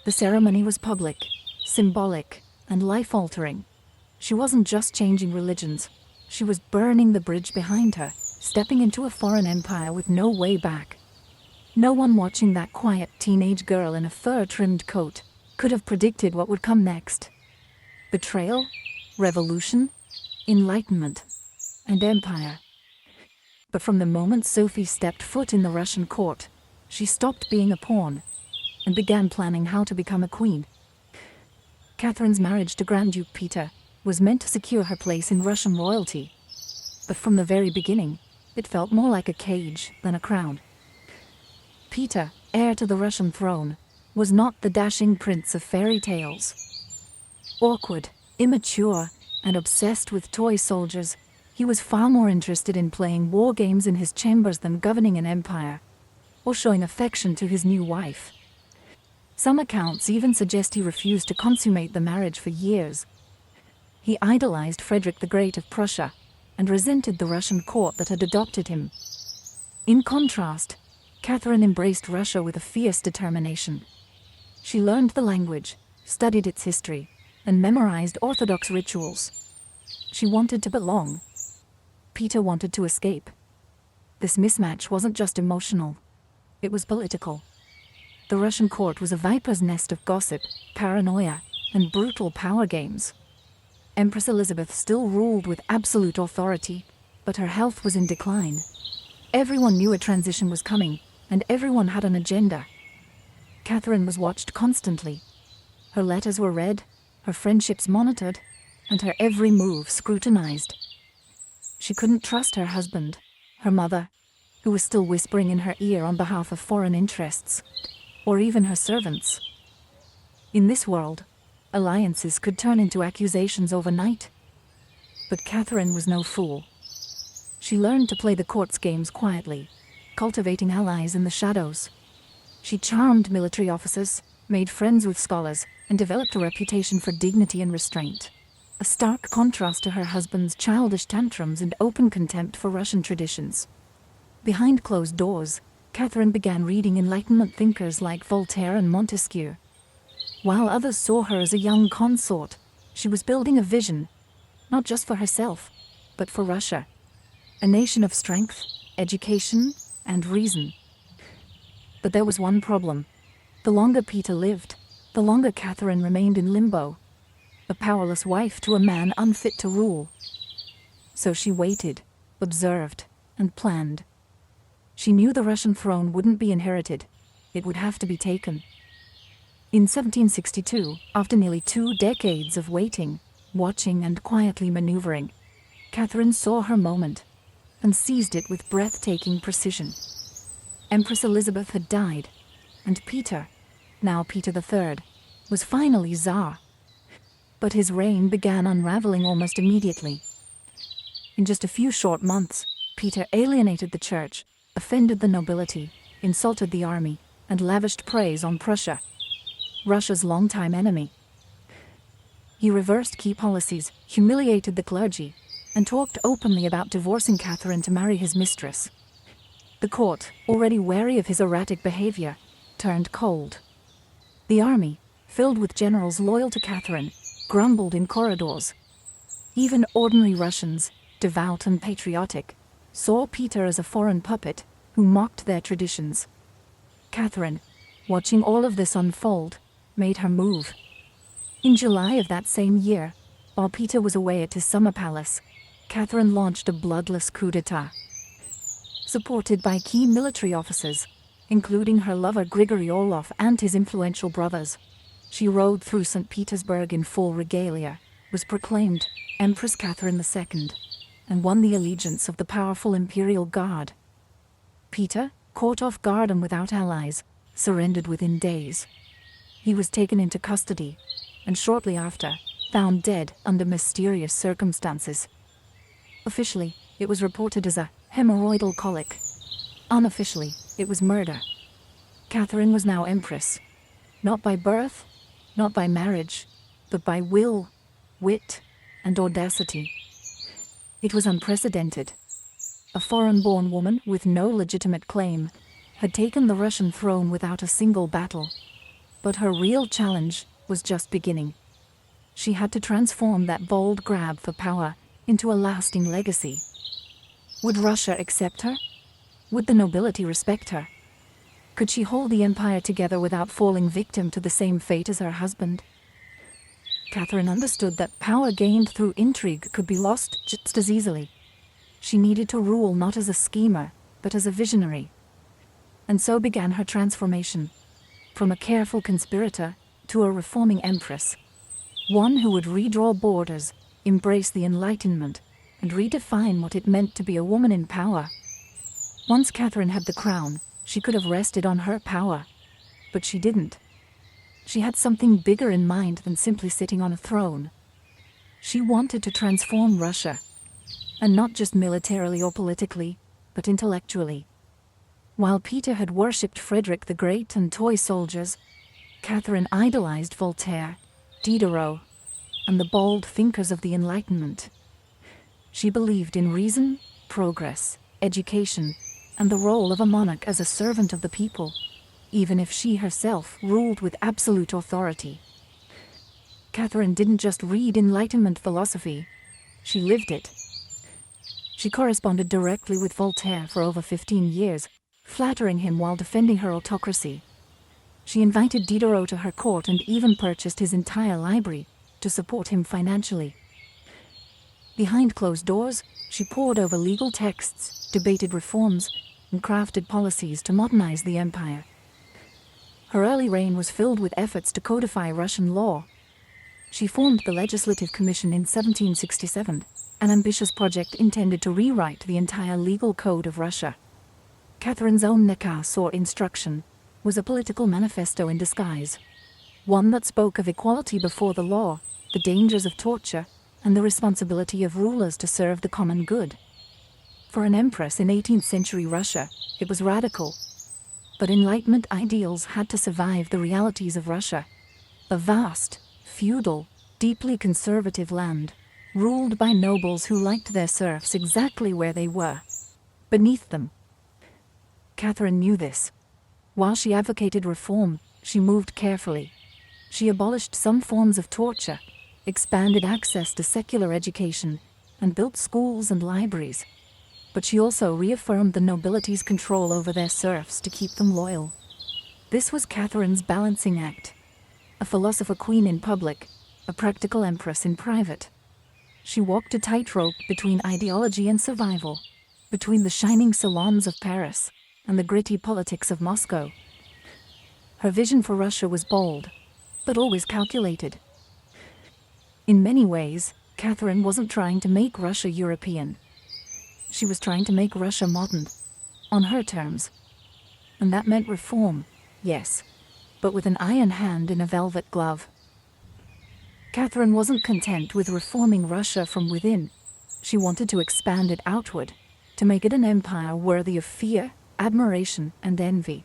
The ceremony was public, symbolic, and life-altering. She wasn't just changing religions, she was burning the bridge behind her, stepping into a foreign empire with no way back. No one watching that quiet teenage girl in a fur-trimmed coat could have predicted what would come next. Betrayal, revolution, enlightenment, and empire. But from the moment Sophie stepped foot in the Russian court, she stopped being a pawn and began planning how to become a queen. Catherine's marriage to Grand Duke Peter was meant to secure her place in Russian royalty. But from the very beginning, it felt more like a cage than a crown. Peter, heir to the Russian throne, was not the dashing prince of fairy tales. Awkward, immature, and obsessed with toy soldiers, he was far more interested in playing war games in his chambers than governing an empire, or showing affection to his new wife. Some accounts even suggest he refused to consummate the marriage for years. He idolized Frederick the Great of Prussia, and resented the Russian court that had adopted him. In contrast, Catherine embraced Russia with a fierce determination. She learned the language, studied its history, and memorized Orthodox rituals. She wanted to belong. Peter wanted to escape. This mismatch wasn't just emotional, it was political. The Russian court was a viper's nest of gossip, paranoia, and brutal power games. Empress Elizabeth still ruled with absolute authority, but her health was in decline. Everyone knew a transition was coming, and everyone had an agenda. Catherine was watched constantly. Her letters were read, her friendships monitored, and her every move scrutinized. She couldn't trust her husband, her mother, who was still whispering in her ear on behalf of foreign interests, or even her servants. In this world, alliances could turn into accusations overnight. But Catherine was no fool. She learned to play the court's games quietly, cultivating allies in the shadows. She charmed military officers, made friends with scholars, and developed a reputation for dignity and restraint. A stark contrast to her husband's childish tantrums and open contempt for Russian traditions. Behind closed doors, Catherine began reading Enlightenment thinkers like Voltaire and Montesquieu. While others saw her as a young consort, she was building a vision, not just for herself, but for Russia. A nation of strength, education, and reason. But there was one problem. The longer Peter lived, the longer Catherine remained in limbo. A powerless wife to a man unfit to rule. So she waited, observed, and planned. She knew the Russian throne wouldn't be inherited. It would have to be taken. In 1762, after nearly 2 decades of waiting, watching, and quietly maneuvering, Catherine saw her moment and seized it with breathtaking precision. Empress Elizabeth had died, and Peter, now Peter III, was finally Tsar. But his reign began unraveling almost immediately. In just a few short months, Peter alienated the church, offended the nobility, insulted the army, and lavished praise on Prussia, Russia's longtime enemy. He reversed key policies, humiliated the clergy, and talked openly about divorcing Catherine to marry his mistress. The court, already wary of his erratic behavior, turned cold. The army, filled with generals loyal to Catherine, grumbled in corridors. Even ordinary Russians, devout and patriotic, saw Peter as a foreign puppet who mocked their traditions. Catherine, watching all of this unfold, made her move. In July of that same year, while Peter was away at his summer palace, Catherine launched a bloodless coup d'etat. Supported by key military officers, including her lover Grigory Orlov and his influential brothers, she rode through St. Petersburg in full regalia, was proclaimed Empress Catherine II, and won the allegiance of the powerful Imperial Guard. Peter, caught off guard and without allies, surrendered within days. He was taken into custody, and shortly after, found dead under mysterious circumstances. Officially, it was reported as a hemorrhoidal colic. Unofficially, it was murder. Catherine was now empress. Not by birth, not by marriage, but by will, wit, and audacity. It was unprecedented. A foreign-born woman with no legitimate claim had taken the Russian throne without a single battle. But her real challenge was just beginning. She had to transform that bold grab for power into a lasting legacy. Would Russia accept her? Would the nobility respect her? Could she hold the empire together without falling victim to the same fate as her husband? Catherine understood that power gained through intrigue could be lost just as easily. She needed to rule not as a schemer, but as a visionary. And so began her transformation, from a careful conspirator to a reforming empress. One who would redraw borders, embrace the Enlightenment, and redefine what it meant to be a woman in power. Once Catherine had the crown, she could have rested on her power. But she didn't. She had something bigger in mind than simply sitting on a throne. She wanted to transform Russia. And not just militarily or politically, but intellectually. While Peter had worshipped Frederick the Great and toy soldiers, Catherine idolized Voltaire, Diderot, and the bold thinkers of the Enlightenment. She believed in reason, progress, education, and the role of a monarch as a servant of the people, even if she herself ruled with absolute authority. Catherine didn't just read Enlightenment philosophy, she lived it. She corresponded directly with Voltaire for over 15 years, flattering him while defending her autocracy. She invited Diderot to her court and even purchased his entire library to support him financially. Behind closed doors, she pored over legal texts, debated reforms, and crafted policies to modernize the empire. Her early reign was filled with efforts to codify Russian law. She formed the Legislative Commission in 1767, an ambitious project intended to rewrite the entire legal code of Russia. Catherine's own nakaz or instruction was a political manifesto in disguise, one that spoke of equality before the law, the dangers of torture, and the responsibility of rulers to serve the common good. For an empress in 18th century Russia, it was radical. But Enlightenment ideals had to survive the realities of Russia, a vast, feudal, deeply conservative land, ruled by nobles who liked their serfs exactly where they were, beneath them. Catherine knew this. While she advocated reform, she moved carefully. She abolished some forms of torture, expanded access to secular education, and built schools and libraries. But she also reaffirmed the nobility's control over their serfs to keep them loyal. This was Catherine's balancing act. A philosopher queen in public, a practical empress in private. She walked a tightrope between ideology and survival, between the shining salons of Paris and the gritty politics of Moscow. Her vision for Russia was bold, but always calculated. In many ways, Catherine wasn't trying to make Russia European. She was trying to make Russia modern, on her terms. And that meant reform, yes, but with an iron hand in a velvet glove. Catherine wasn't content with reforming Russia from within. She wanted to expand it outward, to make it an empire worthy of fear, admiration, and envy.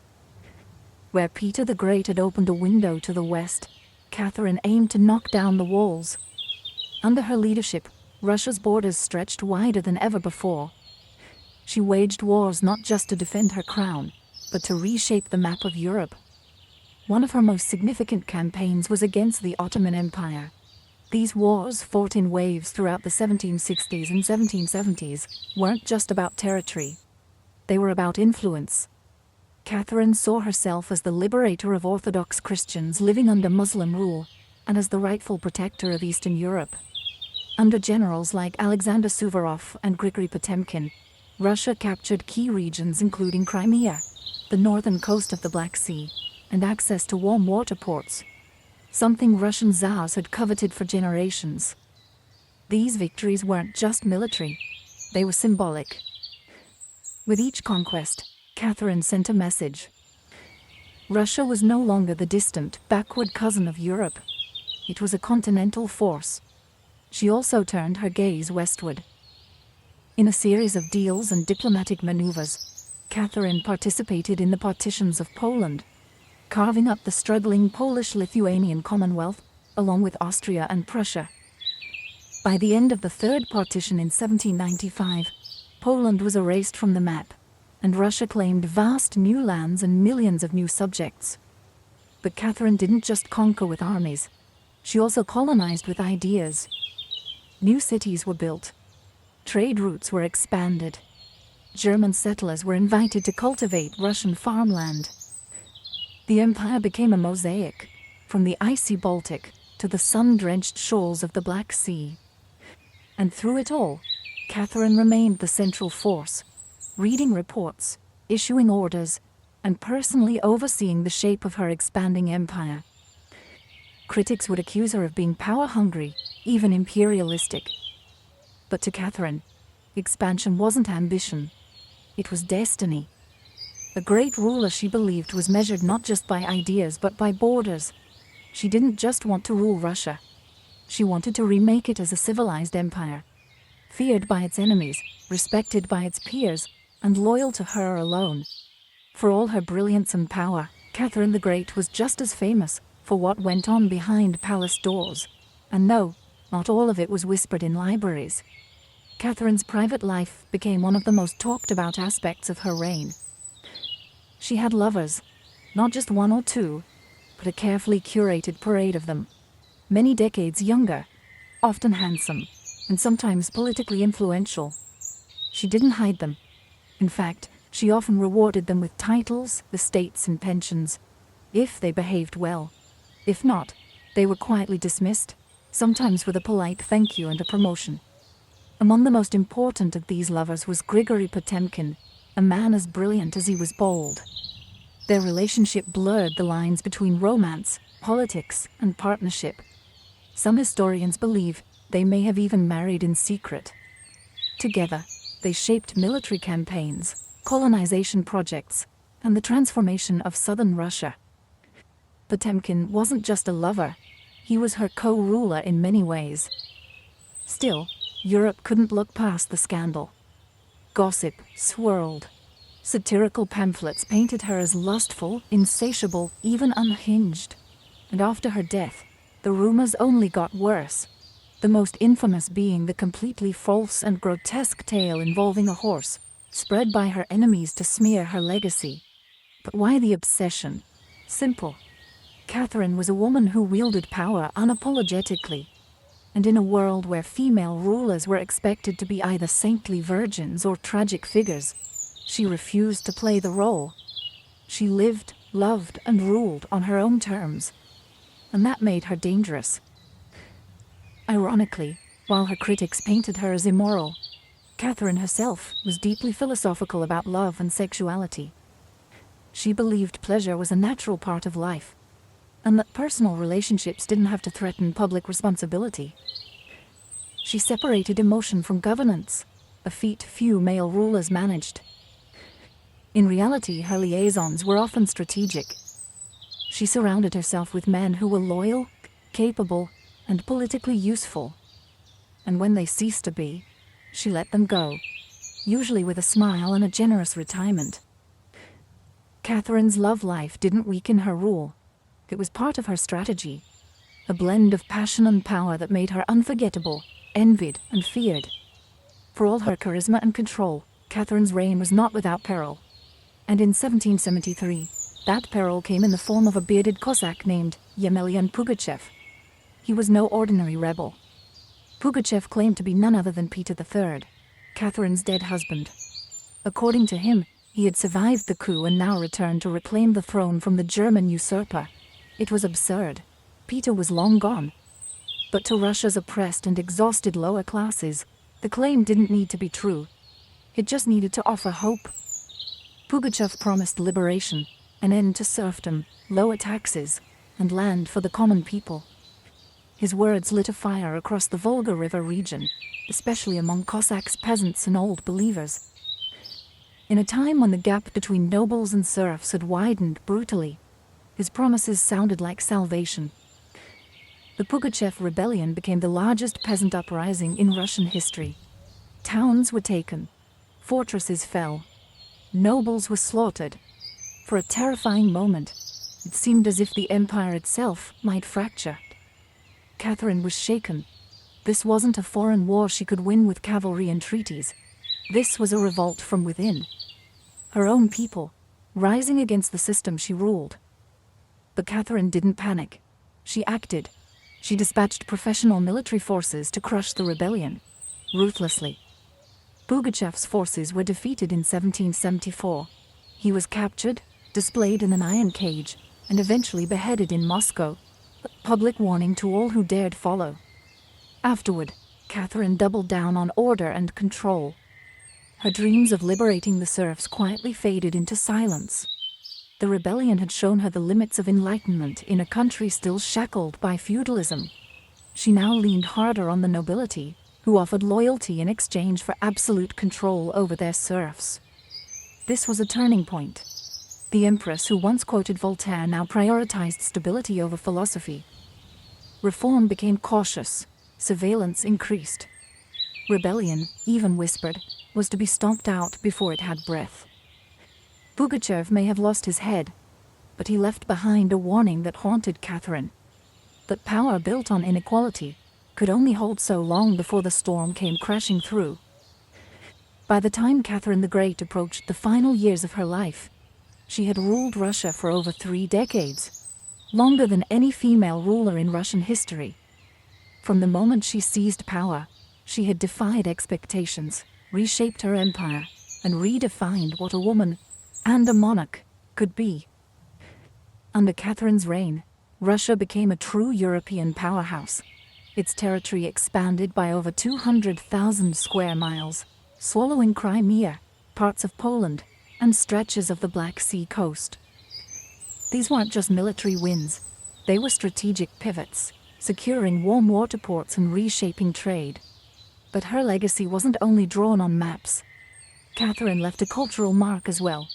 Where Peter the Great had opened a window to the west, Catherine aimed to knock down the walls. Under her leadership, Russia's borders stretched wider than ever before. She waged wars not just to defend her crown, but to reshape the map of Europe. One of her most significant campaigns was against the Ottoman Empire. These wars, fought in waves throughout the 1760s and 1770s, weren't just about territory. They were about influence. Catherine saw herself as the liberator of Orthodox Christians living under Muslim rule, and as the rightful protector of Eastern Europe. Under generals like Alexander Suvorov and Grigory Potemkin, Russia captured key regions including Crimea, the northern coast of the Black Sea, and access to warm water ports, something Russian czars had coveted for generations. These victories weren't just military, they were symbolic. With each conquest, Catherine sent a message. Russia was no longer the distant, backward cousin of Europe. It was a continental force. She also turned her gaze westward. In a series of deals and diplomatic maneuvers, Catherine participated in the partitions of Poland, carving up the struggling Polish-Lithuanian Commonwealth, along with Austria and Prussia. By the end of the Third Partition in 1795, Poland was erased from the map, and Russia claimed vast new lands and millions of new subjects. But Catherine didn't just conquer with armies. She also colonized with ideas. New cities were built. Trade routes were expanded. German settlers were invited to cultivate Russian farmland. The empire became a mosaic, from the icy Baltic to the sun-drenched shoals of the Black Sea. And through it all, Catherine remained the central force, reading reports, issuing orders, and personally overseeing the shape of her expanding empire. Critics would accuse her of being power-hungry, even imperialistic. But to Catherine, expansion wasn't ambition. It was destiny. A great ruler, she believed, was measured not just by ideas but by borders. She didn't just want to rule Russia. She wanted to remake it as a civilized empire, feared by its enemies, respected by its peers, and loyal to her alone. For all her brilliance and power, Catherine the Great was just as famous for what went on behind palace doors. And no, not all of it was whispered in libraries. Catherine's private life became one of the most talked about aspects of her reign. She had lovers, not just one or two, but a carefully curated parade of them. Many decades younger, often handsome, and sometimes politically influential. She didn't hide them. In fact, she often rewarded them with titles, estates, and pensions, if they behaved well. If not, they were quietly dismissed, sometimes with a polite thank you and a promotion. Among the most important of these lovers was Grigory Potemkin, a man as brilliant as he was bold. Their relationship blurred the lines between romance, politics, and partnership. Some historians believe they may have even married in secret. Together, they shaped military campaigns, colonization projects, and the transformation of southern Russia. Potemkin wasn't just a lover, he was her co-ruler in many ways. Still, Europe couldn't look past the scandal. Gossip swirled. Satirical pamphlets painted her as lustful, insatiable, even unhinged. And after her death, the rumors only got worse, the most infamous being the completely false and grotesque tale involving a horse, spread by her enemies to smear her legacy. But why the obsession? Simple. Catherine was a woman who wielded power unapologetically. And in a world where female rulers were expected to be either saintly virgins or tragic figures, she refused to play the role. She lived, loved, and ruled on her own terms. And that made her dangerous. Ironically, while her critics painted her as immoral, Catherine herself was deeply philosophical about love and sexuality. She believed pleasure was a natural part of life, and that personal relationships didn't have to threaten public responsibility. She separated emotion from governance, a feat few male rulers managed. In reality, her liaisons were often strategic. She surrounded herself with men who were loyal, capable, and politically useful. And when they ceased to be, she let them go, usually with a smile and a generous retirement. Catherine's love life didn't weaken her rule. It was part of her strategy, a blend of passion and power that made her unforgettable, envied, and feared. For all her charisma and control, Catherine's reign was not without peril. And in 1773, that peril came in the form of a bearded Cossack named Yemelyan Pugachev. He was no ordinary rebel. Pugachev claimed to be none other than Peter III, Catherine's dead husband. According to him, he had survived the coup and now returned to reclaim the throne from the German usurper. It was absurd. Peter was long gone. But to Russia's oppressed and exhausted lower classes, the claim didn't need to be true. It just needed to offer hope. Pugachev promised liberation, an end to serfdom, lower taxes, and land for the common people. His words lit a fire across the Volga River region, especially among Cossacks, peasants, and old believers. In a time when the gap between nobles and serfs had widened brutally, his promises sounded like salvation. The Pugachev rebellion became the largest peasant uprising in Russian history. Towns were taken. Fortresses fell. Nobles were slaughtered. For a terrifying moment, it seemed as if the empire itself might fracture. Catherine was shaken. This wasn't a foreign war she could win with cavalry and treaties. This was a revolt from within. Her own people, rising against the system she ruled. But Catherine didn't panic. She acted. She dispatched professional military forces to crush the rebellion, ruthlessly. Pugachev's forces were defeated in 1774. He was captured, displayed in an iron cage, and eventually beheaded in Moscow, a public warning to all who dared follow. Afterward, Catherine doubled down on order and control. Her dreams of liberating the serfs quietly faded into silence. The rebellion had shown her the limits of enlightenment in a country still shackled by feudalism. She now leaned harder on the nobility, who offered loyalty in exchange for absolute control over their serfs. This was a turning point. The empress who once quoted Voltaire now prioritized stability over philosophy. Reform became cautious. Surveillance increased. Rebellion, even whispered, was to be stomped out before it had breath. Pugachev may have lost his head, but he left behind a warning that haunted Catherine. That power built on inequality could only hold so long before the storm came crashing through. By the time Catherine the Great approached the final years of her life, she had ruled Russia for over 3 decades, longer than any female ruler in Russian history. From the moment she seized power, she had defied expectations, reshaped her empire, and redefined what a woman, and a monarch, could be. Under Catherine's reign, Russia became a true European powerhouse. Its territory expanded by over 200,000 square miles, swallowing Crimea, parts of Poland, and stretches of the Black Sea coast. These weren't just military wins, they were strategic pivots, securing warm water ports and reshaping trade. But her legacy wasn't only drawn on maps. Catherine left a cultural mark as well.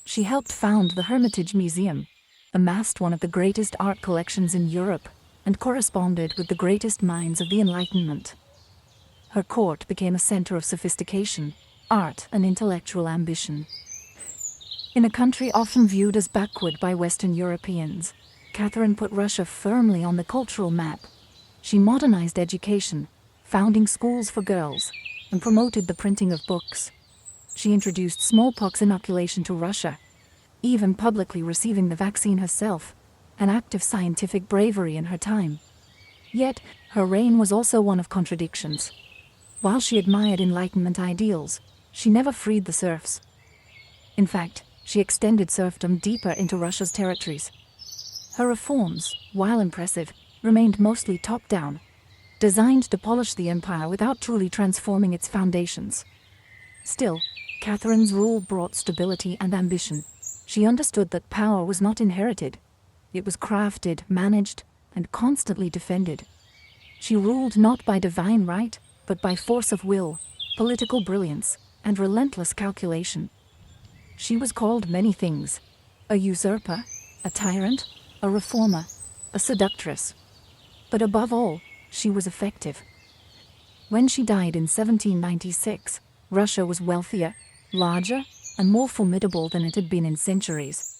She helped found the Hermitage Museum, amassed one of the greatest art collections in Europe, and corresponded with the greatest minds of the Enlightenment. Her court became a center of sophistication, art, and intellectual ambition. In a country often viewed as backward by Western Europeans, Catherine put Russia firmly on the cultural map. She modernized education, founding schools for girls, and promoted the printing of books. She introduced smallpox inoculation to Russia, even publicly receiving the vaccine herself, an act of scientific bravery in her time. Yet, her reign was also one of contradictions. While she admired Enlightenment ideals, she never freed the serfs. In fact, she extended serfdom deeper into Russia's territories. Her reforms, while impressive, remained mostly top-down, designed to polish the empire without truly transforming its foundations. Still, Catherine's rule brought stability and ambition. She understood that power was not inherited. It was crafted, managed, and constantly defended. She ruled not by divine right, but by force of will, political brilliance, and relentless calculation. She was called many things: a usurper, a tyrant, a reformer, a seductress. But above all, she was effective. When she died in 1796, Russia was wealthier, larger, and more formidable than it had been in centuries.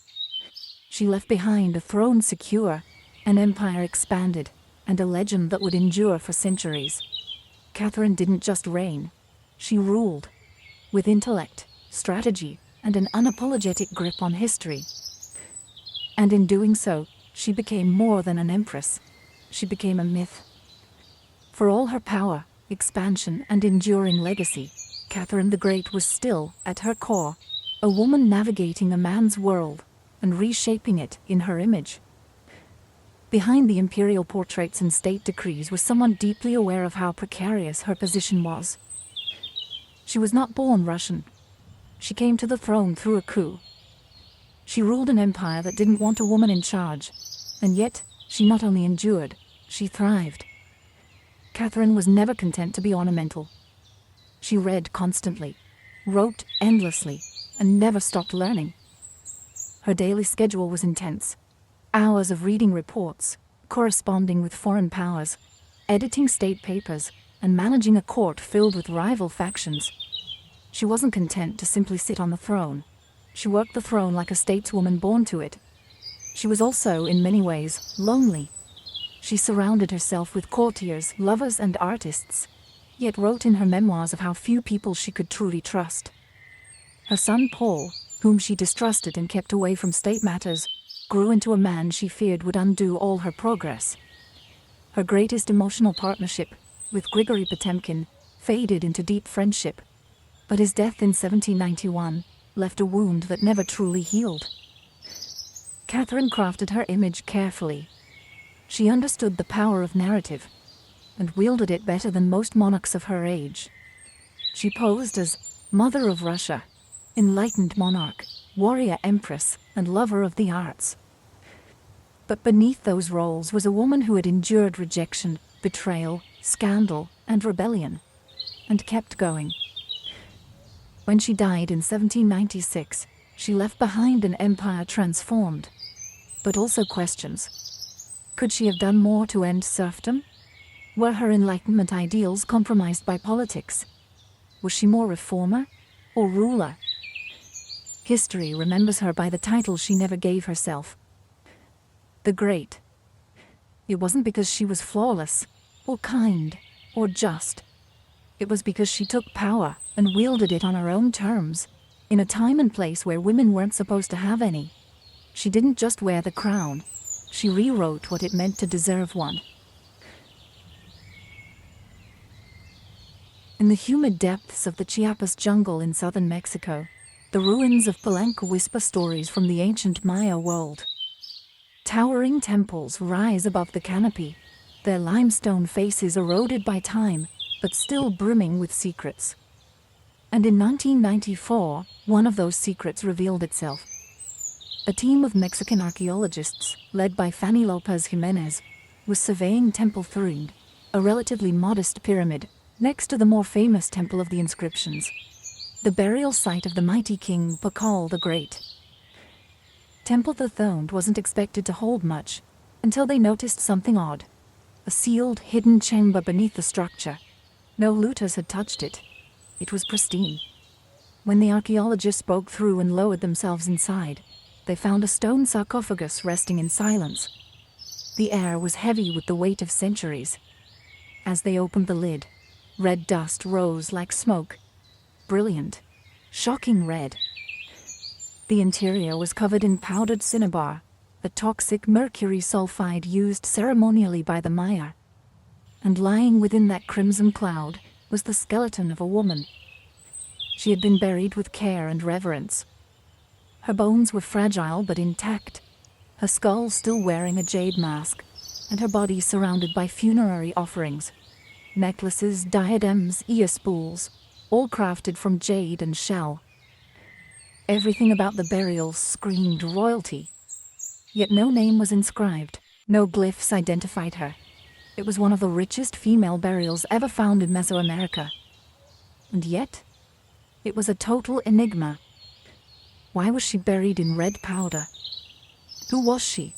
She left behind a throne secure, an empire expanded, and a legend that would endure for centuries. Catherine didn't just reign, she ruled, with intellect, strategy, and an unapologetic grip on history. And in doing so, she became more than an empress. She became a myth. For all her power, expansion, and enduring legacy, Catherine the Great was still, at her core, a woman navigating a man's world and reshaping it in her image. Behind the imperial portraits and state decrees was someone deeply aware of how precarious her position was. She was not born Russian. She came to the throne through a coup. She ruled an empire that didn't want a woman in charge, and yet she not only endured, she thrived. Catherine was never content to be ornamental. She read constantly, wrote endlessly, and never stopped learning. Her daily schedule was intense. Hours of reading reports, corresponding with foreign powers, editing state papers, and managing a court filled with rival factions. She wasn't content to simply sit on the throne. She worked the throne like a stateswoman born to it. She was also, in many ways, lonely. She surrounded herself with courtiers, lovers, and artists, yet wrote in her memoirs of how few people she could truly trust. Her son Paul, whom she distrusted and kept away from state matters, grew into a man she feared would undo all her progress. Her greatest emotional partnership, with Grigory Potemkin, faded into deep friendship, but his death in 1791 left a wound that never truly healed. Catherine crafted her image carefully. She understood the power of narrative, and wielded it better than most monarchs of her age. She posed as Mother of Russia, enlightened monarch, warrior empress, and lover of the arts. But beneath those roles was a woman who had endured rejection, betrayal, scandal, and rebellion, and kept going. When she died in 1796, she left behind an empire transformed, but also questions. Could she have done more to end serfdom? Were her Enlightenment ideals compromised by politics? Was she more reformer or ruler? History remembers her by the title she never gave herself: the Great. It wasn't because she was flawless, or kind, or just. It was because she took power and wielded it on her own terms, in a time and place where women weren't supposed to have any. She didn't just wear the crown, she rewrote what it meant to deserve one. In the humid depths of the Chiapas jungle in southern Mexico, the ruins of Palenque whisper stories from the ancient Maya world. Towering temples rise above the canopy, their limestone faces eroded by time, but still brimming with secrets. And in 1994, one of those secrets revealed itself. A team of Mexican archaeologists, led by Fanny Lopez Jimenez, was surveying Temple Thurin, a relatively modest pyramid, next to the more famous Temple of the Inscriptions, the burial site of the mighty king Pakal the Great. Temple Thurin wasn't expected to hold much, until they noticed something odd: a sealed, hidden chamber beneath the structure. No looters had touched it. It was pristine. When the archaeologists broke through and lowered themselves inside, they found a stone sarcophagus resting in silence. The air was heavy with the weight of centuries. As they opened the lid, red dust rose like smoke. Brilliant, shocking red. The interior was covered in powdered cinnabar, a toxic mercury sulfide used ceremonially by the Maya. And lying within that crimson cloud was the skeleton of a woman. She had been buried with care and reverence. Her bones were fragile but intact, her skull still wearing a jade mask, and her body surrounded by funerary offerings. Necklaces, diadems, ear spools, all crafted from jade and shell. Everything about the burial screamed royalty. Yet no name was inscribed, no glyphs identified her. It was one of the richest female burials ever found in Mesoamerica. And yet, it was a total enigma. Why was she buried in red powder? Who was she?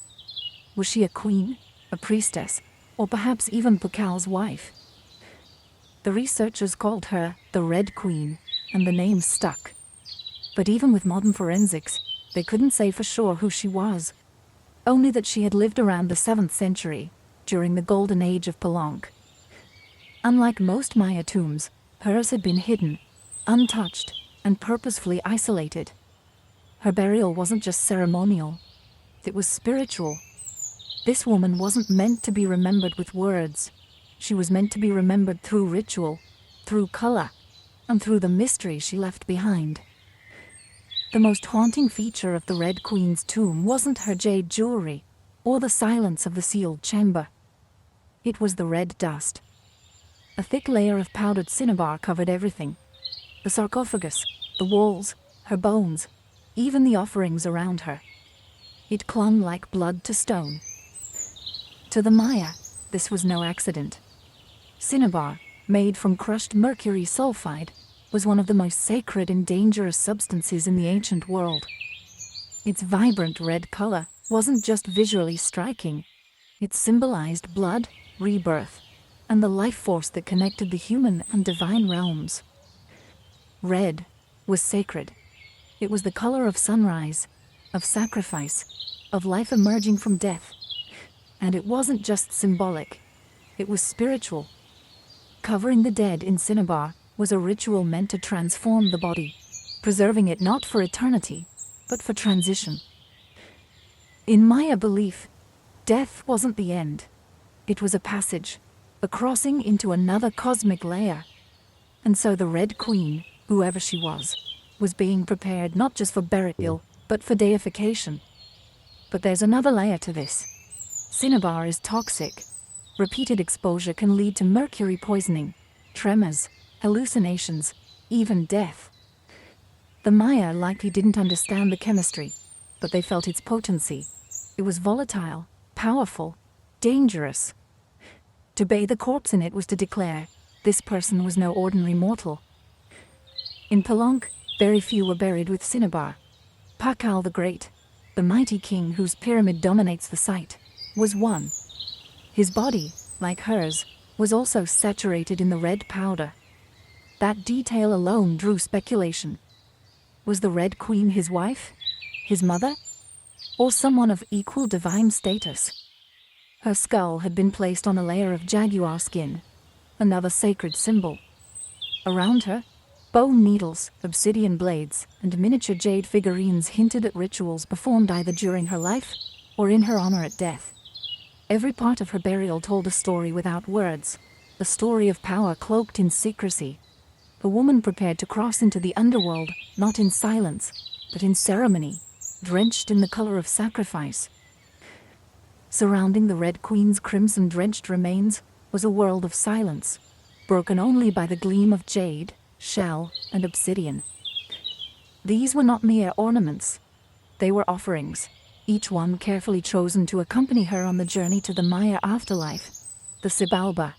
Was she a queen, a priestess, or perhaps even Pakal's wife? The researchers called her the Red Queen, and the name stuck. But even with modern forensics, they couldn't say for sure who she was. Only that she had lived around the 7th century, during the golden age of Palenque. Unlike most Maya tombs, hers had been hidden, untouched, and purposefully isolated. Her burial wasn't just ceremonial, it was spiritual. This woman wasn't meant to be remembered with words. She was meant to be remembered through ritual, through color, and through the mystery she left behind. The most haunting feature of the Red Queen's tomb wasn't her jade jewelry, or the silence of the sealed chamber. It was the red dust. A thick layer of powdered cinnabar covered everything. The sarcophagus, the walls, her bones, even the offerings around her. It clung like blood to stone. To the Maya, this was no accident. Cinnabar, made from crushed mercury sulfide, was one of the most sacred and dangerous substances in the ancient world. Its vibrant red color wasn't just visually striking. It symbolized blood, rebirth, and the life force that connected the human and divine realms. Red was sacred. It was the color of sunrise, of sacrifice, of life emerging from death. And it wasn't just symbolic, it was spiritual. Covering the dead in cinnabar was a ritual meant to transform the body, preserving it not for eternity, but for transition. In Maya belief, death wasn't the end. It was a passage, a crossing into another cosmic layer. And so the Red Queen, whoever she was being prepared not just for burial, but for deification. But there's another layer to this. Cinnabar is toxic. Repeated exposure can lead to mercury poisoning, tremors, hallucinations, even death. The Maya likely didn't understand the chemistry, but they felt its potency. It was volatile, powerful, dangerous. To bathe a corpse in it was to declare, this person was no ordinary mortal. In Pelonk, very few were buried with cinnabar. Pakal the Great, the mighty king whose pyramid dominates the site, was one. His body, like hers, was also saturated in the red powder. That detail alone drew speculation. Was the Red Queen his wife? His mother? Or someone of equal divine status? Her skull had been placed on a layer of jaguar skin, another sacred symbol. Around her, bone needles, obsidian blades, and miniature jade figurines hinted at rituals performed either during her life or in her honor at death. Every part of her burial told a story without words, a story of power cloaked in secrecy. A woman prepared to cross into the underworld, not in silence, but in ceremony, drenched in the color of sacrifice. Surrounding the Red Queen's crimson-drenched remains was a world of silence, broken only by the gleam of jade, shell, and obsidian. These were not mere ornaments. They were offerings, each one carefully chosen to accompany her on the journey to the Maya afterlife, the Xibalba.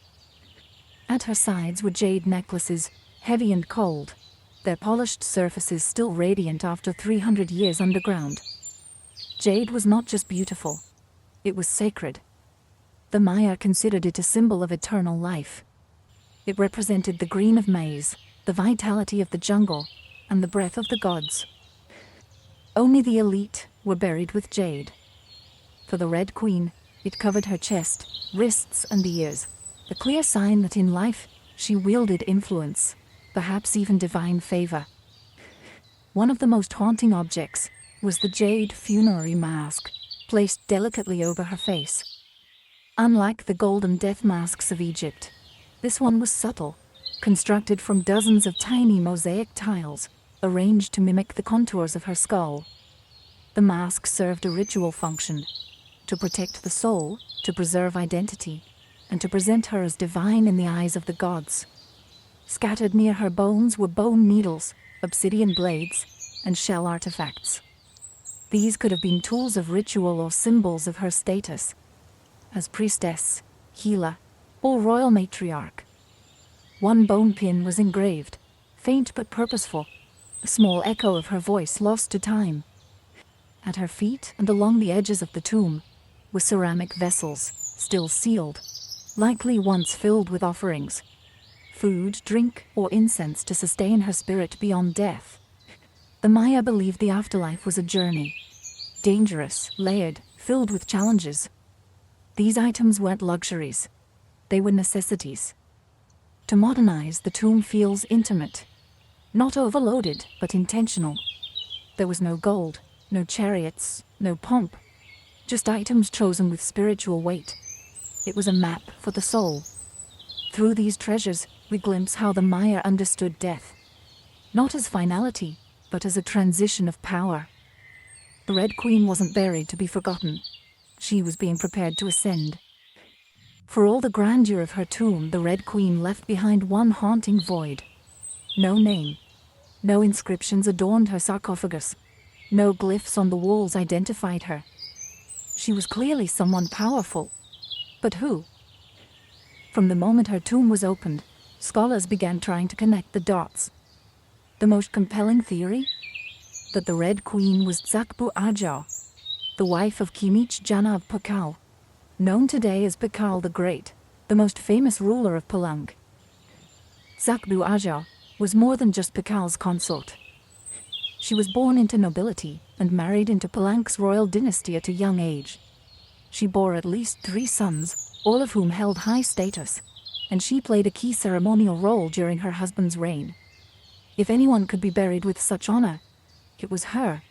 At her sides were jade necklaces, heavy and cold, their polished surfaces still radiant after 300 years underground. Jade was not just beautiful, it was sacred. The Maya considered it a symbol of eternal life. It represented the green of maize, the vitality of the jungle, and the breath of the gods. Only the elite were buried with jade. For the Red Queen, it covered her chest, wrists, and ears, a clear sign that in life she wielded influence, perhaps even divine favor. One of the most haunting objects was the jade funerary mask, placed delicately over her face. Unlike the golden death masks of Egypt, this one was subtle, constructed from dozens of tiny mosaic tiles, arranged to mimic the contours of her skull. The mask served a ritual function, to protect the soul, to preserve identity, and to present her as divine in the eyes of the gods. Scattered near her bones were bone needles, obsidian blades, and shell artifacts. These could have been tools of ritual or symbols of her status, as priestess, healer, or royal matriarch. One bone pin was engraved, faint but purposeful, a small echo of her voice lost to time. At her feet and along the edges of the tomb were ceramic vessels, still sealed, likely once filled with offerings, food, drink, or incense to sustain her spirit beyond death. The Maya believed the afterlife was a journey, dangerous, layered, filled with challenges. These items weren't luxuries, they were necessities. To modernize, the tomb feels intimate, not overloaded, but intentional. There was no gold, no chariots, no pomp, just items chosen with spiritual weight. It was a map for the soul. Through these treasures, we glimpse how the Maya understood death, not as finality, but as a transition of power. The Red Queen wasn't buried to be forgotten. She was being prepared to ascend. For all the grandeur of her tomb, the Red Queen left behind one haunting void. No name. No inscriptions adorned her sarcophagus. No glyphs on the walls identified her. She was clearly someone powerful. But who? From the moment her tomb was opened, scholars began trying to connect the dots. The most compelling theory? That the Red Queen was Zakbu Ajau, the wife of Kimich Jana of Pakal, known today as Pakal the Great, the most famous ruler of Palang. Zakbu Ajau was more than just Pakal's consort. She was born into nobility and married into Palank's royal dynasty at a young age. She bore at least 3 sons, all of whom held high status, and she played a key ceremonial role during her husband's reign. If anyone could be buried with such honor, it was her.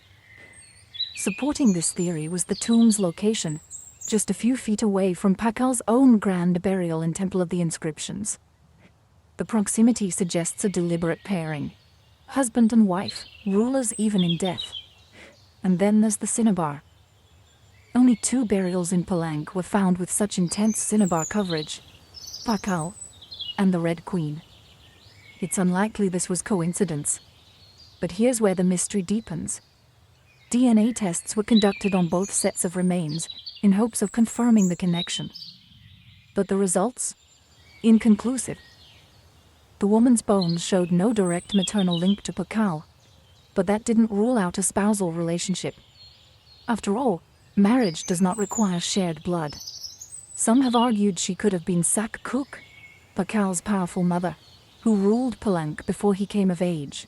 Supporting this theory was the tomb's location, just a few feet away from Pakal's own grand burial and Temple of the Inscriptions. The proximity suggests a deliberate pairing. Husband and wife, rulers even in death. And then there's the cinnabar. Only 2 burials in Palank were found with such intense cinnabar coverage: Pakal and the Red Queen. It's unlikely this was coincidence. But here's where the mystery deepens. DNA tests were conducted on both sets of remains in hopes of confirming the connection. But the results? Inconclusive. The woman's bones showed no direct maternal link to Pakal, but that didn't rule out a spousal relationship. After all, marriage does not require shared blood. Some have argued she could have been Sak Kuk, Pakal's powerful mother, who ruled Palank before he came of age.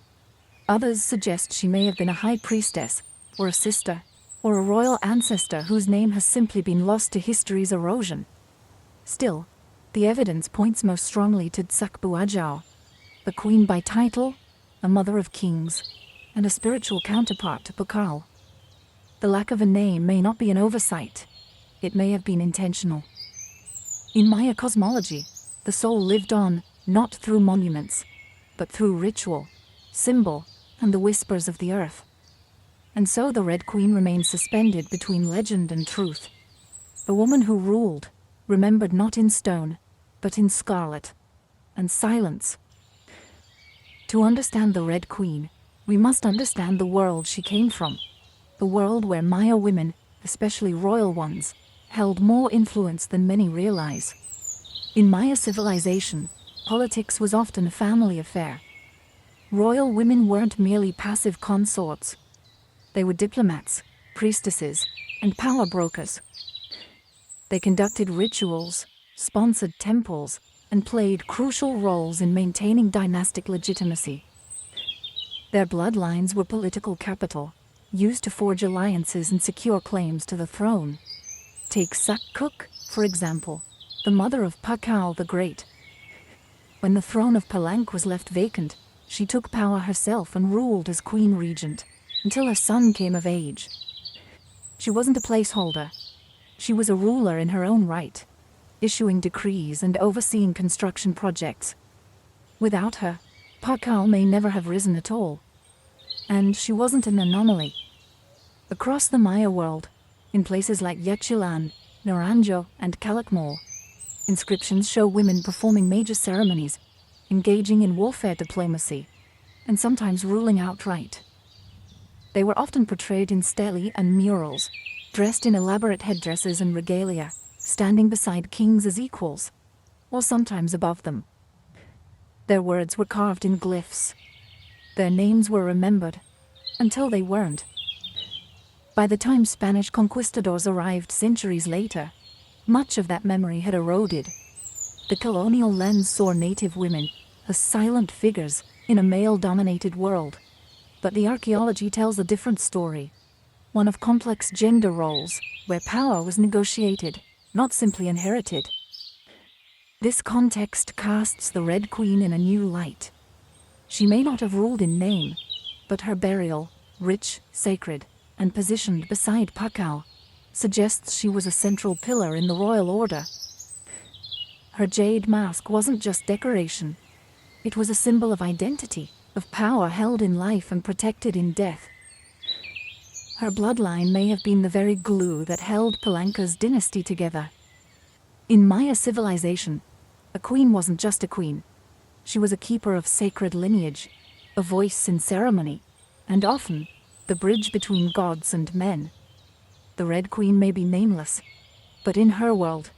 Others suggest she may have been a high priestess, or a sister, or a royal ancestor whose name has simply been lost to history's erosion. Still, the evidence points most strongly to Tsak Buajau, the queen by title, a mother of kings, and a spiritual counterpart to Pakal. The lack of a name may not be an oversight. It may have been intentional. In Maya cosmology, the soul lived on, not through monuments, but through ritual, symbol, and the whispers of the earth. And so the Red Queen remains suspended between legend and truth. A woman who ruled, remembered not in stone, but in scarlet and silence. To understand the Red Queen, we must understand the world she came from. The world where Maya women, especially royal ones, held more influence than many realize. In Maya civilization, politics was often a family affair. Royal women weren't merely passive consorts. They were diplomats, priestesses, and power brokers. They conducted rituals, sponsored temples, and played crucial roles in maintaining dynastic legitimacy. Their bloodlines were political capital, used to forge alliances and secure claims to the throne. Take Sak Kuk, for example, the mother of Pakal the Great. When the throne of Palank was left vacant, she took power herself and ruled as queen regent, until her son came of age. She wasn't a placeholder. She was a ruler in her own right, issuing decrees and overseeing construction projects. Without her, Pakal may never have risen at all. And she wasn't an anomaly. Across the Maya world, in places like Yechilan, Naranjo, and Calakmul, inscriptions show women performing major ceremonies, engaging in warfare diplomacy, and sometimes ruling outright. They were often portrayed in stelae and murals, dressed in elaborate headdresses and regalia, standing beside kings as equals, or sometimes above them. Their words were carved in glyphs. Their names were remembered, until they weren't. By the time Spanish conquistadors arrived centuries later, much of that memory had eroded. The colonial lens saw native women as silent figures in a male-dominated world. But the archaeology tells a different story, one of complex gender roles, where power was negotiated, not simply inherited. This context casts the Red Queen in a new light. She may not have ruled in name, but her burial, rich, sacred, and positioned beside Pakal, suggests she was a central pillar in the royal order. Her jade mask wasn't just decoration. It was a symbol of identity, of power held in life and protected in death. Her bloodline may have been the very glue that held Palanka's dynasty together. In Maya civilization, a queen wasn't just a queen. She was a keeper of sacred lineage, a voice in ceremony, and often the bridge between gods and men. The Red Queen may be nameless, but in her world,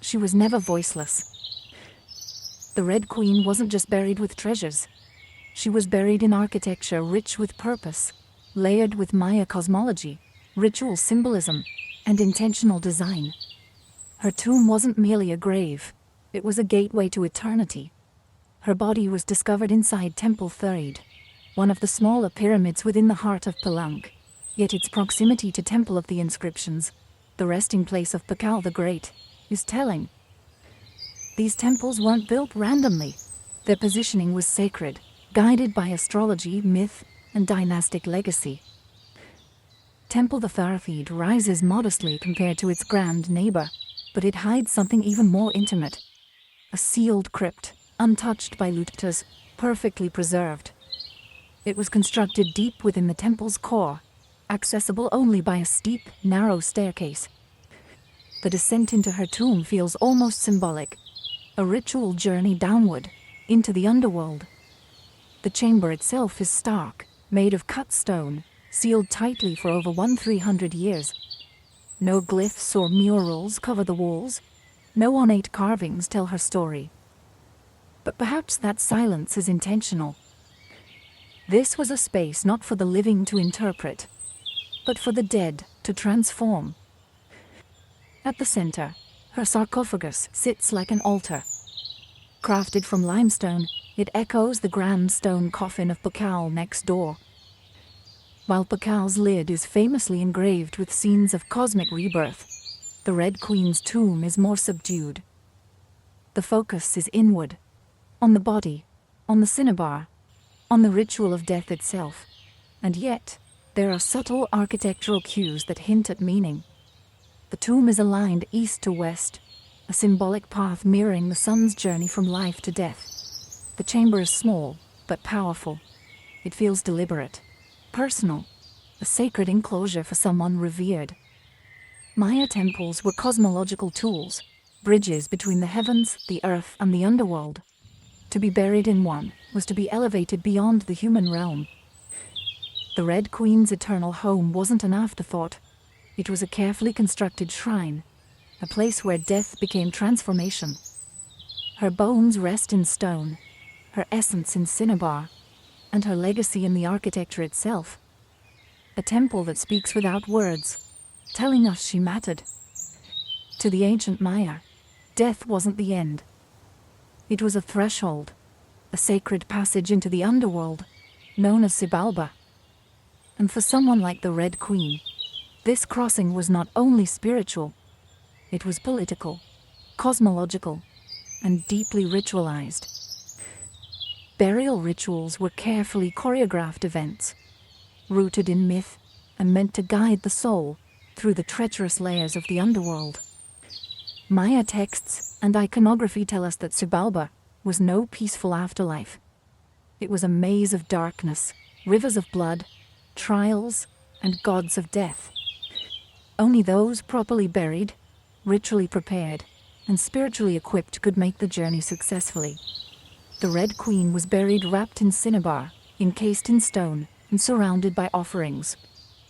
she was never voiceless. The Red Queen wasn't just buried with treasures. She was buried in architecture rich with purpose, layered with Maya cosmology, ritual symbolism, and intentional design. Her tomb wasn't merely a grave, it was a gateway to eternity. Her body was discovered inside Temple 3rd, one of the smaller pyramids within the heart of Pelang. Yet its proximity to Temple of the Inscriptions, the resting place of Pakal the Great, is telling. These temples weren't built randomly. Their positioning was sacred, guided by astrology, myth, and dynastic legacy. Temple the Farafid rises modestly compared to its grand neighbor, but it hides something even more intimate. A sealed crypt, untouched by looters, perfectly preserved. It was constructed deep within the temple's core, accessible only by a steep, narrow staircase. The descent into her tomb feels almost symbolic, a ritual journey downward, into the underworld. The chamber itself is stark, made of cut stone, sealed tightly for over 1,300 years. No glyphs or murals cover the walls. No ornate carvings tell her story. But perhaps that silence is intentional. This was a space not for the living to interpret, but for the dead to transform. At the center, her sarcophagus sits like an altar. Crafted from limestone, it echoes the grand stone coffin of Pakal next door. While Pakal's lid is famously engraved with scenes of cosmic rebirth, the Red Queen's tomb is more subdued. The focus is inward, on the body, on the cinnabar, on the ritual of death itself. And yet, there are subtle architectural cues that hint at meaning. The tomb is aligned east to west, a symbolic path mirroring the sun's journey from life to death. The chamber is small, but powerful. It feels deliberate, personal, a sacred enclosure for someone revered. Maya temples were cosmological tools, bridges between the heavens, the earth, and the underworld. To be buried in one was to be elevated beyond the human realm. The Red Queen's eternal home wasn't an afterthought. It was a carefully constructed shrine, a place where death became transformation. Her bones rest in stone, her essence in cinnabar, and her legacy in the architecture itself. A temple that speaks without words, telling us she mattered. To the ancient Maya, death wasn't the end. It was a threshold, a sacred passage into the underworld, known as Xibalba. And for someone like the Red Queen, this crossing was not only spiritual, it was political, cosmological, and deeply ritualized. Burial rituals were carefully choreographed events, rooted in myth and meant to guide the soul through the treacherous layers of the underworld. Maya texts and iconography tell us that Xibalba was no peaceful afterlife. It was a maze of darkness, rivers of blood, trials, and gods of death. Only those properly buried, ritually prepared, and spiritually equipped could make the journey successfully. The Red Queen was buried wrapped in cinnabar, encased in stone, and surrounded by offerings,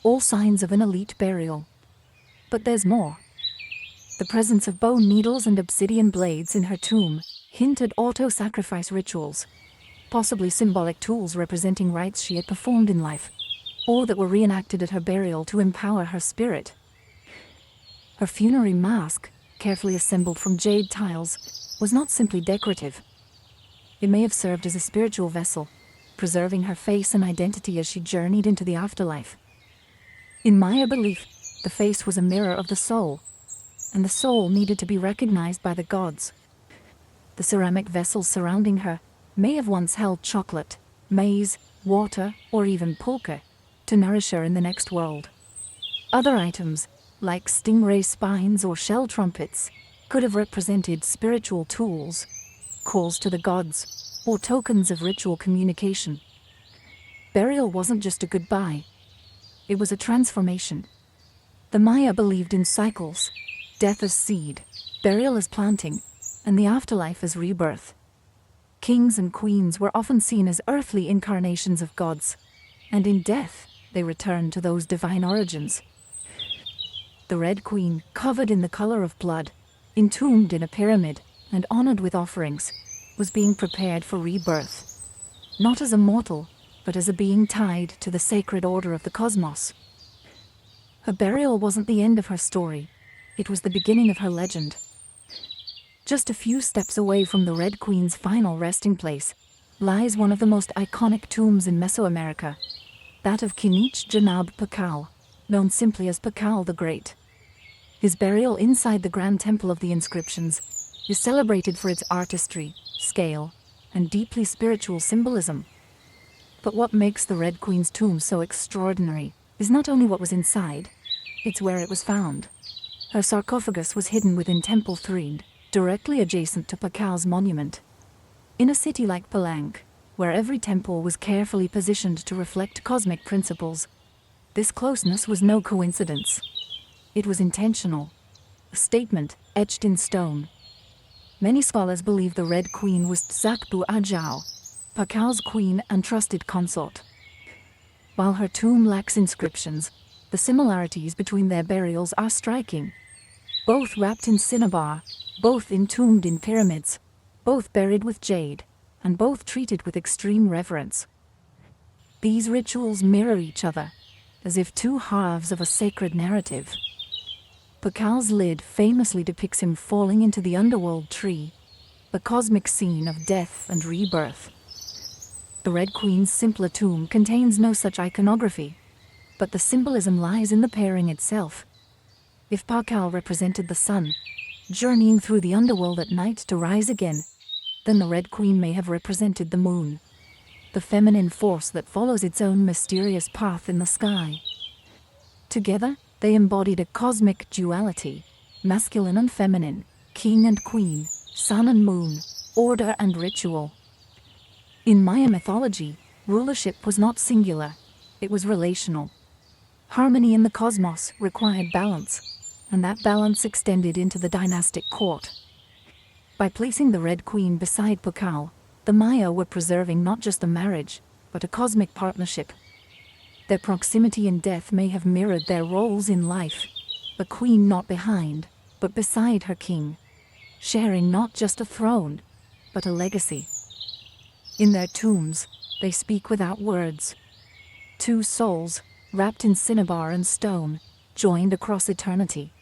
all signs of an elite burial. But there's more. The presence of bone needles and obsidian blades in her tomb hinted auto-sacrifice rituals, possibly symbolic tools representing rites she had performed in life, or that were reenacted at her burial to empower her spirit. Her funerary mask, carefully assembled from jade tiles, was not simply decorative. It may have served as a spiritual vessel, preserving her face and identity as she journeyed into the afterlife. In Maya belief, the face was a mirror of the soul, and the soul needed to be recognized by the gods. The ceramic vessels surrounding her may have once held chocolate, maize, water, or even pulque, to nourish her in the next world. Other items, like stingray spines or shell trumpets, could have represented spiritual tools, calls to the gods, or tokens of ritual communication. Burial wasn't just a goodbye. It was a transformation. The Maya believed in cycles, death as seed, burial as planting, and the afterlife as rebirth. Kings and queens were often seen as earthly incarnations of gods, and in death, they returned to those divine origins. The Red Queen, covered in the color of blood, entombed in a pyramid, and honored with offerings, was being prepared for rebirth, not as a mortal, but as a being tied to the sacred order of the cosmos. Her burial wasn't the end of her story, it was the beginning of her legend. Just a few steps away from the Red Queen's final resting place, lies one of the most iconic tombs in Mesoamerica, that of Kinich Janab Pakal, known simply as Pakal the Great. His burial inside the Grand Temple of the Inscriptions is celebrated for its artistry, scale, and deeply spiritual symbolism. But what makes the Red Queen's tomb so extraordinary is not only what was inside, it's where it was found. Her sarcophagus was hidden within Temple 3, directly adjacent to Pakal's monument. In a city like Palang, where every temple was carefully positioned to reflect cosmic principles, this closeness was no coincidence. It was intentional, a statement etched in stone. Many scholars believe the Red Queen was Tzakbu Ajao, Pakal's queen and trusted consort. While her tomb lacks inscriptions, the similarities between their burials are striking. Both wrapped in cinnabar, both entombed in pyramids, both buried with jade, and both treated with extreme reverence. These rituals mirror each other, as if two halves of a sacred narrative. Pakal's lid famously depicts him falling into the underworld tree, a cosmic scene of death and rebirth. The Red Queen's simpler tomb contains no such iconography, but the symbolism lies in the pairing itself. If Pakal represented the sun, journeying through the underworld at night to rise again, then the Red Queen may have represented the moon, the feminine force that follows its own mysterious path in the sky. Together, they embodied a cosmic duality, masculine and feminine, king and queen, sun and moon, order and ritual. In Maya mythology, rulership was not singular, it was relational. Harmony in the cosmos required balance, and that balance extended into the dynastic court. By placing the Red Queen beside Pakal, the Maya were preserving not just a marriage, but a cosmic partnership. Their proximity in death may have mirrored their roles in life, a queen not behind, but beside her king, sharing not just a throne, but a legacy. In their tombs, they speak without words. Two souls, wrapped in cinnabar and stone, joined across eternity.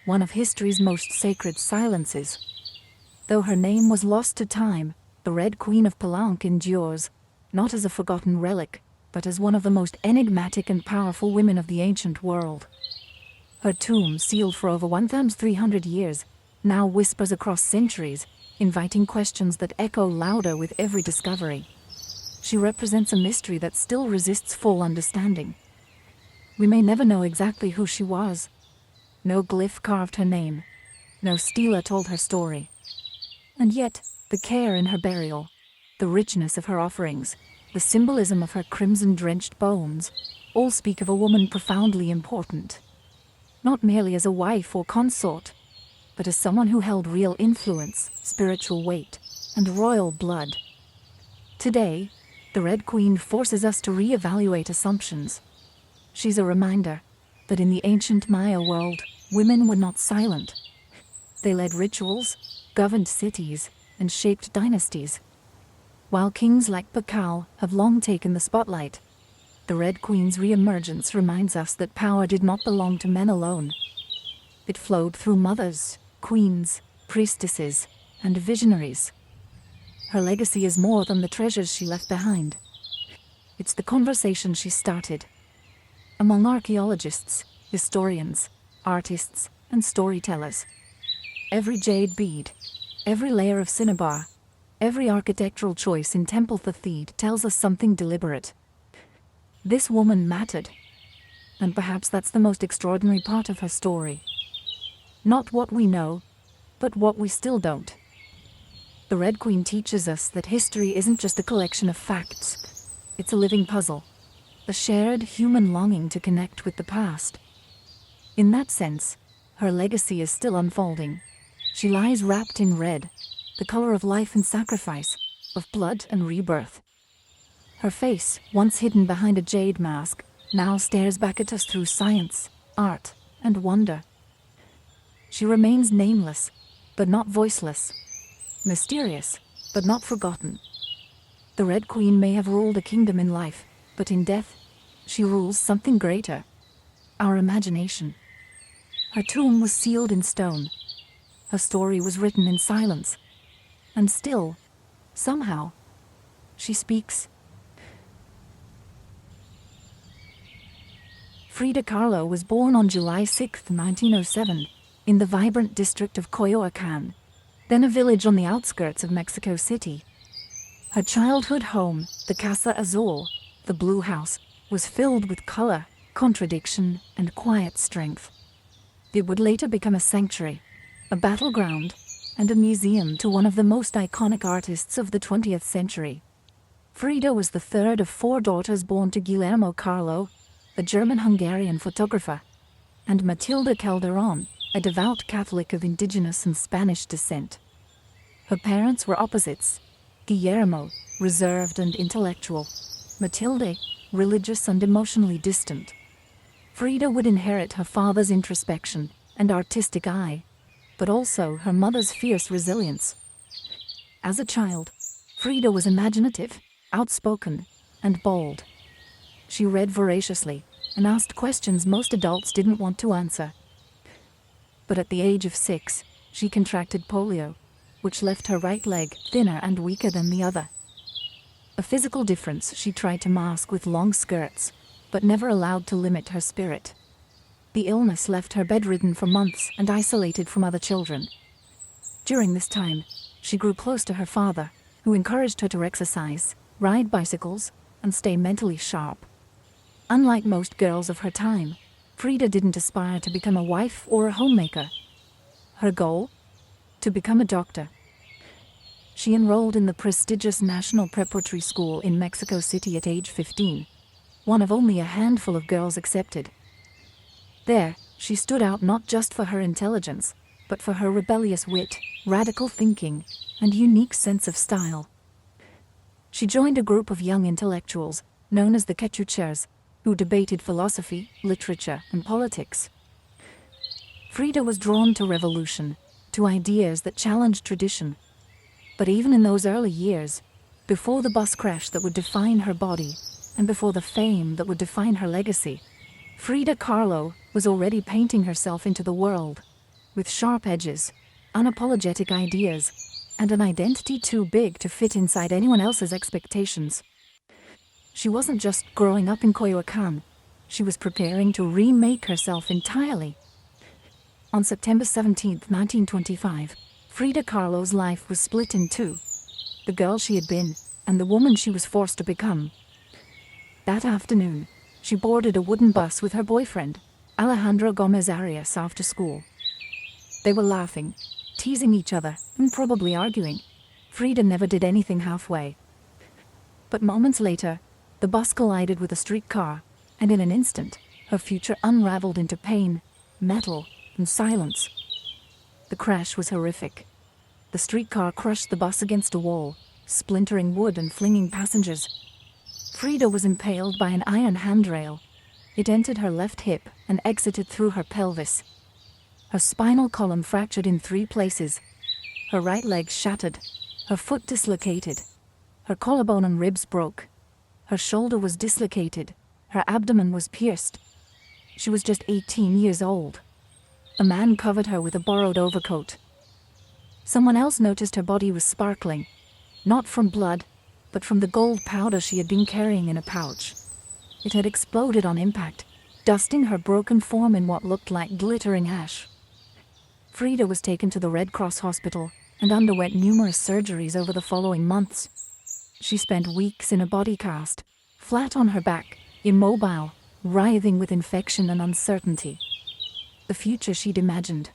One of history's most sacred silences. Though her name was lost to time, the Red Queen of Palanque endures, not as a forgotten relic, but as one of the most enigmatic and powerful women of the ancient world. Her tomb, sealed for over 1,300 years, now whispers across centuries, inviting questions that echo louder with every discovery. She represents a mystery that still resists full understanding. We may never know exactly who she was. No glyph carved her name. No stela told her story. And yet, the care in her burial, the richness of her offerings, the symbolism of her crimson-drenched bones, all speak of a woman profoundly important. Not merely as a wife or consort, but as someone who held real influence, spiritual weight, and royal blood. Today, the Red Queen forces us to re-evaluate assumptions. She's a reminder that in the ancient Maya world, women were not silent. They led rituals, governed cities, and shaped dynasties. While kings like Pakal have long taken the spotlight, the Red Queen's re-emergence reminds us that power did not belong to men alone. It flowed through mothers, queens, priestesses, and visionaries. Her legacy is more than the treasures she left behind. It's the conversation she started. Among archaeologists, historians, artists, and storytellers. Every jade bead, every layer of cinnabar, every architectural choice in Temple Thathid tells us something deliberate. This woman mattered. And perhaps that's the most extraordinary part of her story. Not what we know, but what we still don't. The Red Queen teaches us that history isn't just a collection of facts. It's a living puzzle. A shared human longing to connect with the past. In that sense, her legacy is still unfolding. She lies wrapped in red, the color of life and sacrifice, of blood and rebirth. Her face, once hidden behind a jade mask, now stares back at us through science, art, and wonder. She remains nameless, but not voiceless. Mysterious, but not forgotten. The Red Queen may have ruled a kingdom in life, but in death, she rules something greater. Our imagination. Her tomb was sealed in stone. Her story was written in silence. And still, somehow, She speaks. Frida Kahlo was born on July 6, 1907, in the vibrant district of Coyoacán, then a village on the outskirts of Mexico City. Her childhood home, the Casa Azul, the Blue House, was filled with color, contradiction, and quiet strength. It would later become a sanctuary, a battleground, and a museum to one of the most iconic artists of the 20th century. Frida was the third of 4 daughters born to Guillermo Kahlo, a German-Hungarian photographer, and Matilda Calderón, a devout Catholic of indigenous and Spanish descent. Her parents were opposites: Guillermo, reserved and intellectual; Matilde, religious and emotionally distant. Frida would inherit her father's introspection and artistic eye, but also her mother's fierce resilience. As a child, Frida was imaginative, outspoken, and bold. She read voraciously and asked questions most adults didn't want to answer. But at the age of 6, she contracted polio, which left her right leg thinner and weaker than the other. A physical difference she tried to mask with long skirts, but never allowed to limit her spirit. The illness left her bedridden for months and isolated from other children. During this time, she grew close to her father, who encouraged her to exercise, ride bicycles, and stay mentally sharp. Unlike most girls of her time, Frida didn't aspire to become a wife or a homemaker. Her goal? To become a doctor. She enrolled in the prestigious National Preparatory School in Mexico City at age 15, one of only a handful of girls accepted. There, she stood out not just for her intelligence, but for her rebellious wit, radical thinking, and unique sense of style. She joined a group of young intellectuals, known as the Cachuchas, who debated philosophy, literature, and politics. Frida was drawn to revolution, to ideas that challenged tradition. But even in those early years, before the bus crash that would define her body, and before the fame that would define her legacy, Frida Kahlo was already painting herself into the world, with sharp edges, unapologetic ideas, and an identity too big to fit inside anyone else's expectations. She wasn't just growing up in Coyoacán, she was preparing to remake herself entirely. On September 17, 1925, Frida Kahlo's life was split in two: the girl she had been, and the woman she was forced to become. That afternoon, she boarded a wooden bus with her boyfriend, Alejandro Gomez Arias, after school. They were laughing, teasing each other, and probably arguing. Frida never did anything halfway. But moments later, the bus collided with a streetcar, and in an instant, her future unraveled into pain, metal, and silence. The crash was horrific. The streetcar crushed the bus against a wall, splintering wood and flinging passengers. Frida was impaled by an iron handrail. It entered her left hip and exited through her pelvis. Her spinal column fractured in 3 places. Her right leg shattered, her foot dislocated. Her collarbone and ribs broke. Her shoulder was dislocated. Her abdomen was pierced. She was just 18 years old. A man covered her with a borrowed overcoat. Someone else noticed her body was sparkling, not from blood, but from the gold powder she had been carrying in a pouch. It had exploded on impact, dusting her broken form in what looked like glittering ash. Frida was taken to the Red Cross hospital and underwent numerous surgeries over the following months. She spent weeks in a body cast, flat on her back, immobile, writhing with infection and uncertainty. The future she'd imagined,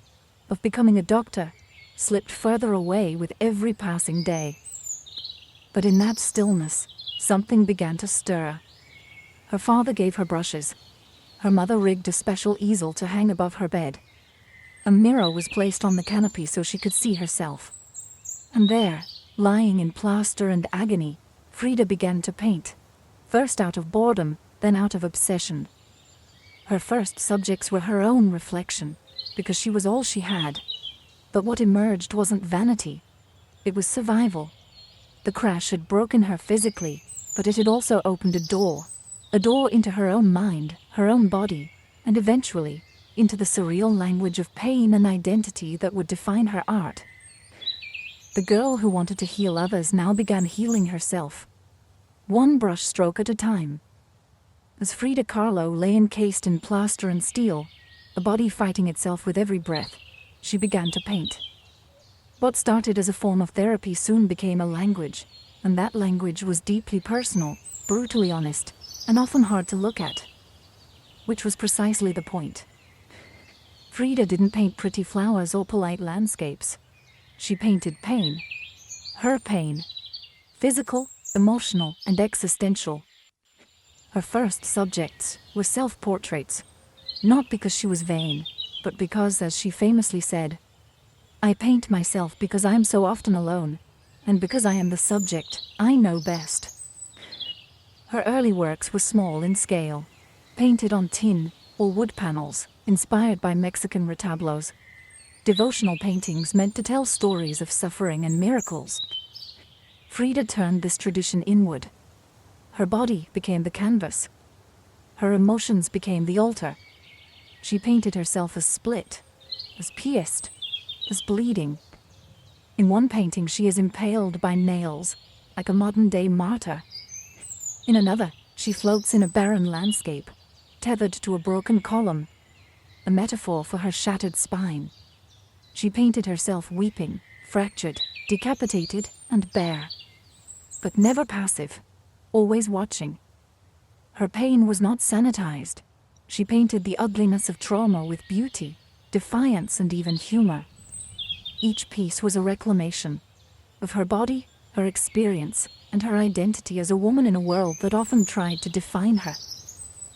of becoming a doctor, slipped further away with every passing day. But in that stillness, something began to stir. Her father gave her brushes. Her mother rigged a special easel to hang above her bed. A mirror was placed on the canopy so she could see herself. And there, lying in plaster and agony, Frida began to paint, first out of boredom, then out of obsession. Her first subjects were her own reflection, because she was all she had. But what emerged wasn't vanity. It was survival. The crash had broken her physically, but it had also opened a door into her own mind, her own body, and eventually, into the surreal language of pain and identity that would define her art. The girl who wanted to heal others now began healing herself, one brush stroke at a time. As Frida Kahlo lay encased in plaster and steel, a body fighting itself with every breath, she began to paint. What started as a form of therapy soon became a language, and that language was deeply personal, brutally honest, and often hard to look at. Which was precisely the point. Frida didn't paint pretty flowers or polite landscapes. She painted pain. Her pain. Physical, emotional, and existential. Her first subjects were self-portraits, not because she was vain, but because, as she famously said, "I paint myself because I am so often alone, and because I am the subject I know best." Her early works were small in scale, painted on tin or wood panels, inspired by Mexican retablos. Devotional paintings meant to tell stories of suffering and miracles. Frida turned this tradition inward. Her body became the canvas. Her emotions became the altar. She painted herself as split, as pierced, as bleeding. In one painting she is impaled by nails, like a modern-day martyr. In another, she floats in a barren landscape, tethered to a broken column, a metaphor for her shattered spine. She painted herself weeping, fractured, decapitated, and bare. But never passive, always watching. Her pain was not sanitized. She painted the ugliness of trauma with beauty, defiance, and even humor. Each piece was a reclamation of her body, her experience, and her identity as a woman in a world that often tried to define her.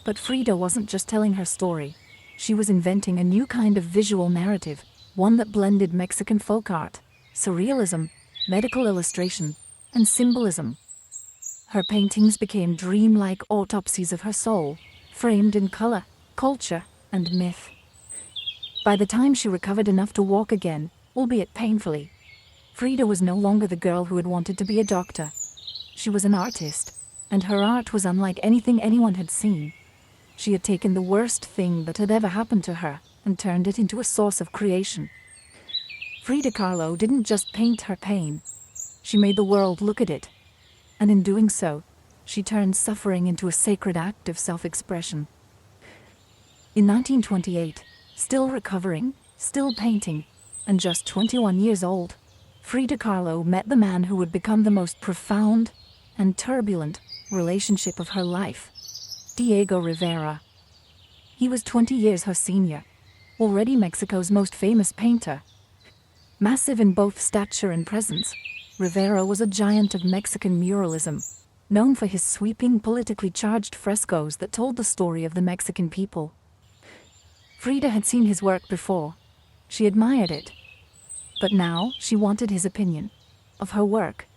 But Frida wasn't just telling her story. She was inventing a new kind of visual narrative, one that blended Mexican folk art, surrealism, medical illustration, and symbolism. Her paintings became dreamlike autopsies of her soul, framed in color, culture, and myth. By the time she recovered enough to walk again, albeit painfully, Frida was no longer the girl who had wanted to be a doctor. She was an artist, and her art was unlike anything anyone had seen. She had taken the worst thing that had ever happened to her and turned it into a source of creation. Frida Kahlo didn't just paint her pain. She made the world look at it. And in doing so, she turned suffering into a sacred act of self-expression. In 1928, still recovering, still painting, and just 21 years old, Frida Kahlo met the man who would become the most profound and turbulent relationship of her life, Diego Rivera. He was 20 years her senior, already Mexico's most famous painter. Massive in both stature and presence, Rivera was a giant of Mexican muralism, known for his sweeping, politically charged frescoes that told the story of the Mexican people. Frida had seen his work before. She admired it. But now she wanted his opinion of her work.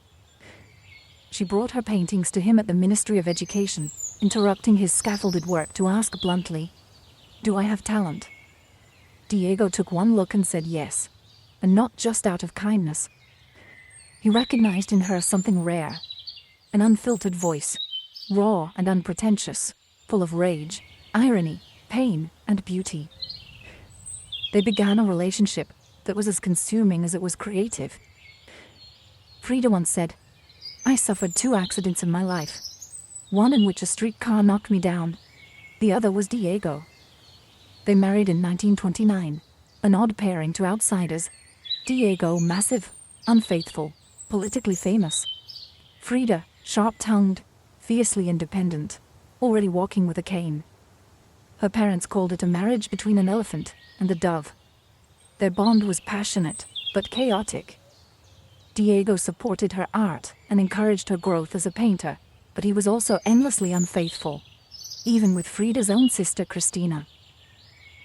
She brought her paintings to him at the Ministry of Education, interrupting his scaffolded work to ask bluntly, "Do I have talent?" Diego took one look and said yes, and not just out of kindness. He recognized in her something rare, an unfiltered voice, raw and unpretentious, full of rage, irony, pain, and beauty. They began a relationship that was as consuming as it was creative. Frida once said, "I suffered 2 accidents in my life. One in which a streetcar knocked me down. The other was Diego." They married in 1929, an odd pairing to outsiders. Diego, massive, unfaithful, politically famous. Frida, sharp-tongued, fiercely independent, already walking with a cane. Her parents called it a marriage between an elephant and a dove. Their bond was passionate, but chaotic. Diego supported her art and encouraged her growth as a painter, but he was also endlessly unfaithful, even with Frida's own sister Cristina.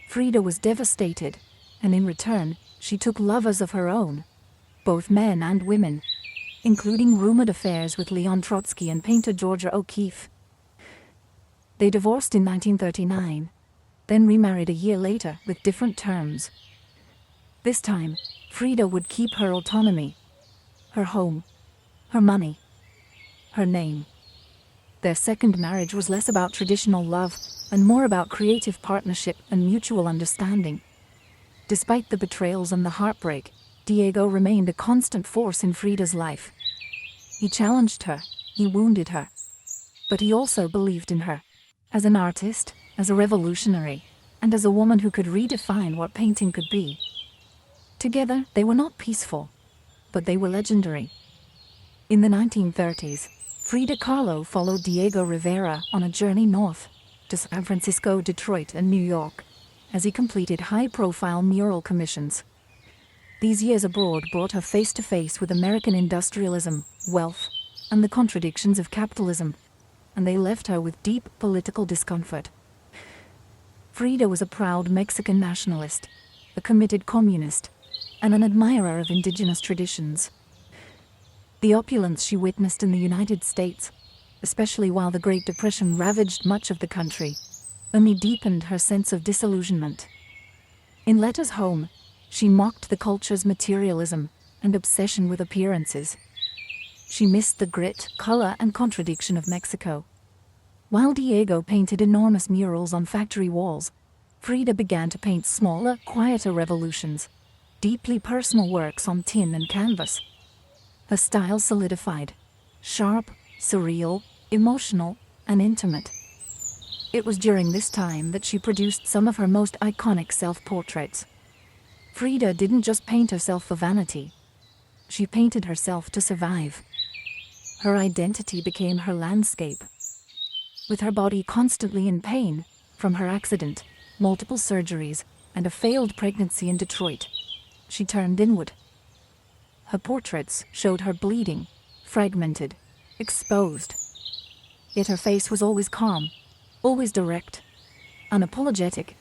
Frida was devastated, and in return, she took lovers of her own, both men and women, including rumored affairs with Leon Trotsky and painter Georgia O'Keeffe. They divorced in 1939, then remarried a year later with different terms. This time, Frida would keep her autonomy, her home, her money, her name. Their second marriage was less about traditional love and more about creative partnership and mutual understanding. Despite the betrayals and the heartbreak, Diego remained a constant force in Frida's life. He challenged her, he wounded her, But he also believed in her. As an artist, as a revolutionary, and as a woman who could redefine what painting could be. Together, they were not peaceful, but they were legendary. In the 1930s, Frida Kahlo followed Diego Rivera on a journey north to San Francisco, Detroit, and New York, as he completed high-profile mural commissions. These years abroad brought her face-to-face with American industrialism, wealth, and the contradictions of capitalism, and they left her with deep political discomfort. Frida was a proud Mexican nationalist, a committed communist, and an admirer of indigenous traditions. The opulence she witnessed in the United States, especially while the Great Depression ravaged much of the country, only deepened her sense of disillusionment. In letters home, she mocked the culture's materialism and obsession with appearances. She missed the grit, color, and contradiction of Mexico. While Diego painted enormous murals on factory walls, Frida began to paint smaller, quieter revolutions, deeply personal works on tin and canvas. Her style solidified, sharp, surreal, emotional, and intimate. It was during this time that she produced some of her most iconic self-portraits. Frida didn't just paint herself for vanity. She painted herself to survive. Her identity became her landscape. With her body constantly in pain, from her accident, multiple surgeries, and a failed pregnancy in Detroit, she turned inward. Her portraits showed her bleeding, fragmented, exposed. Yet her face was always calm, always direct, unapologetic.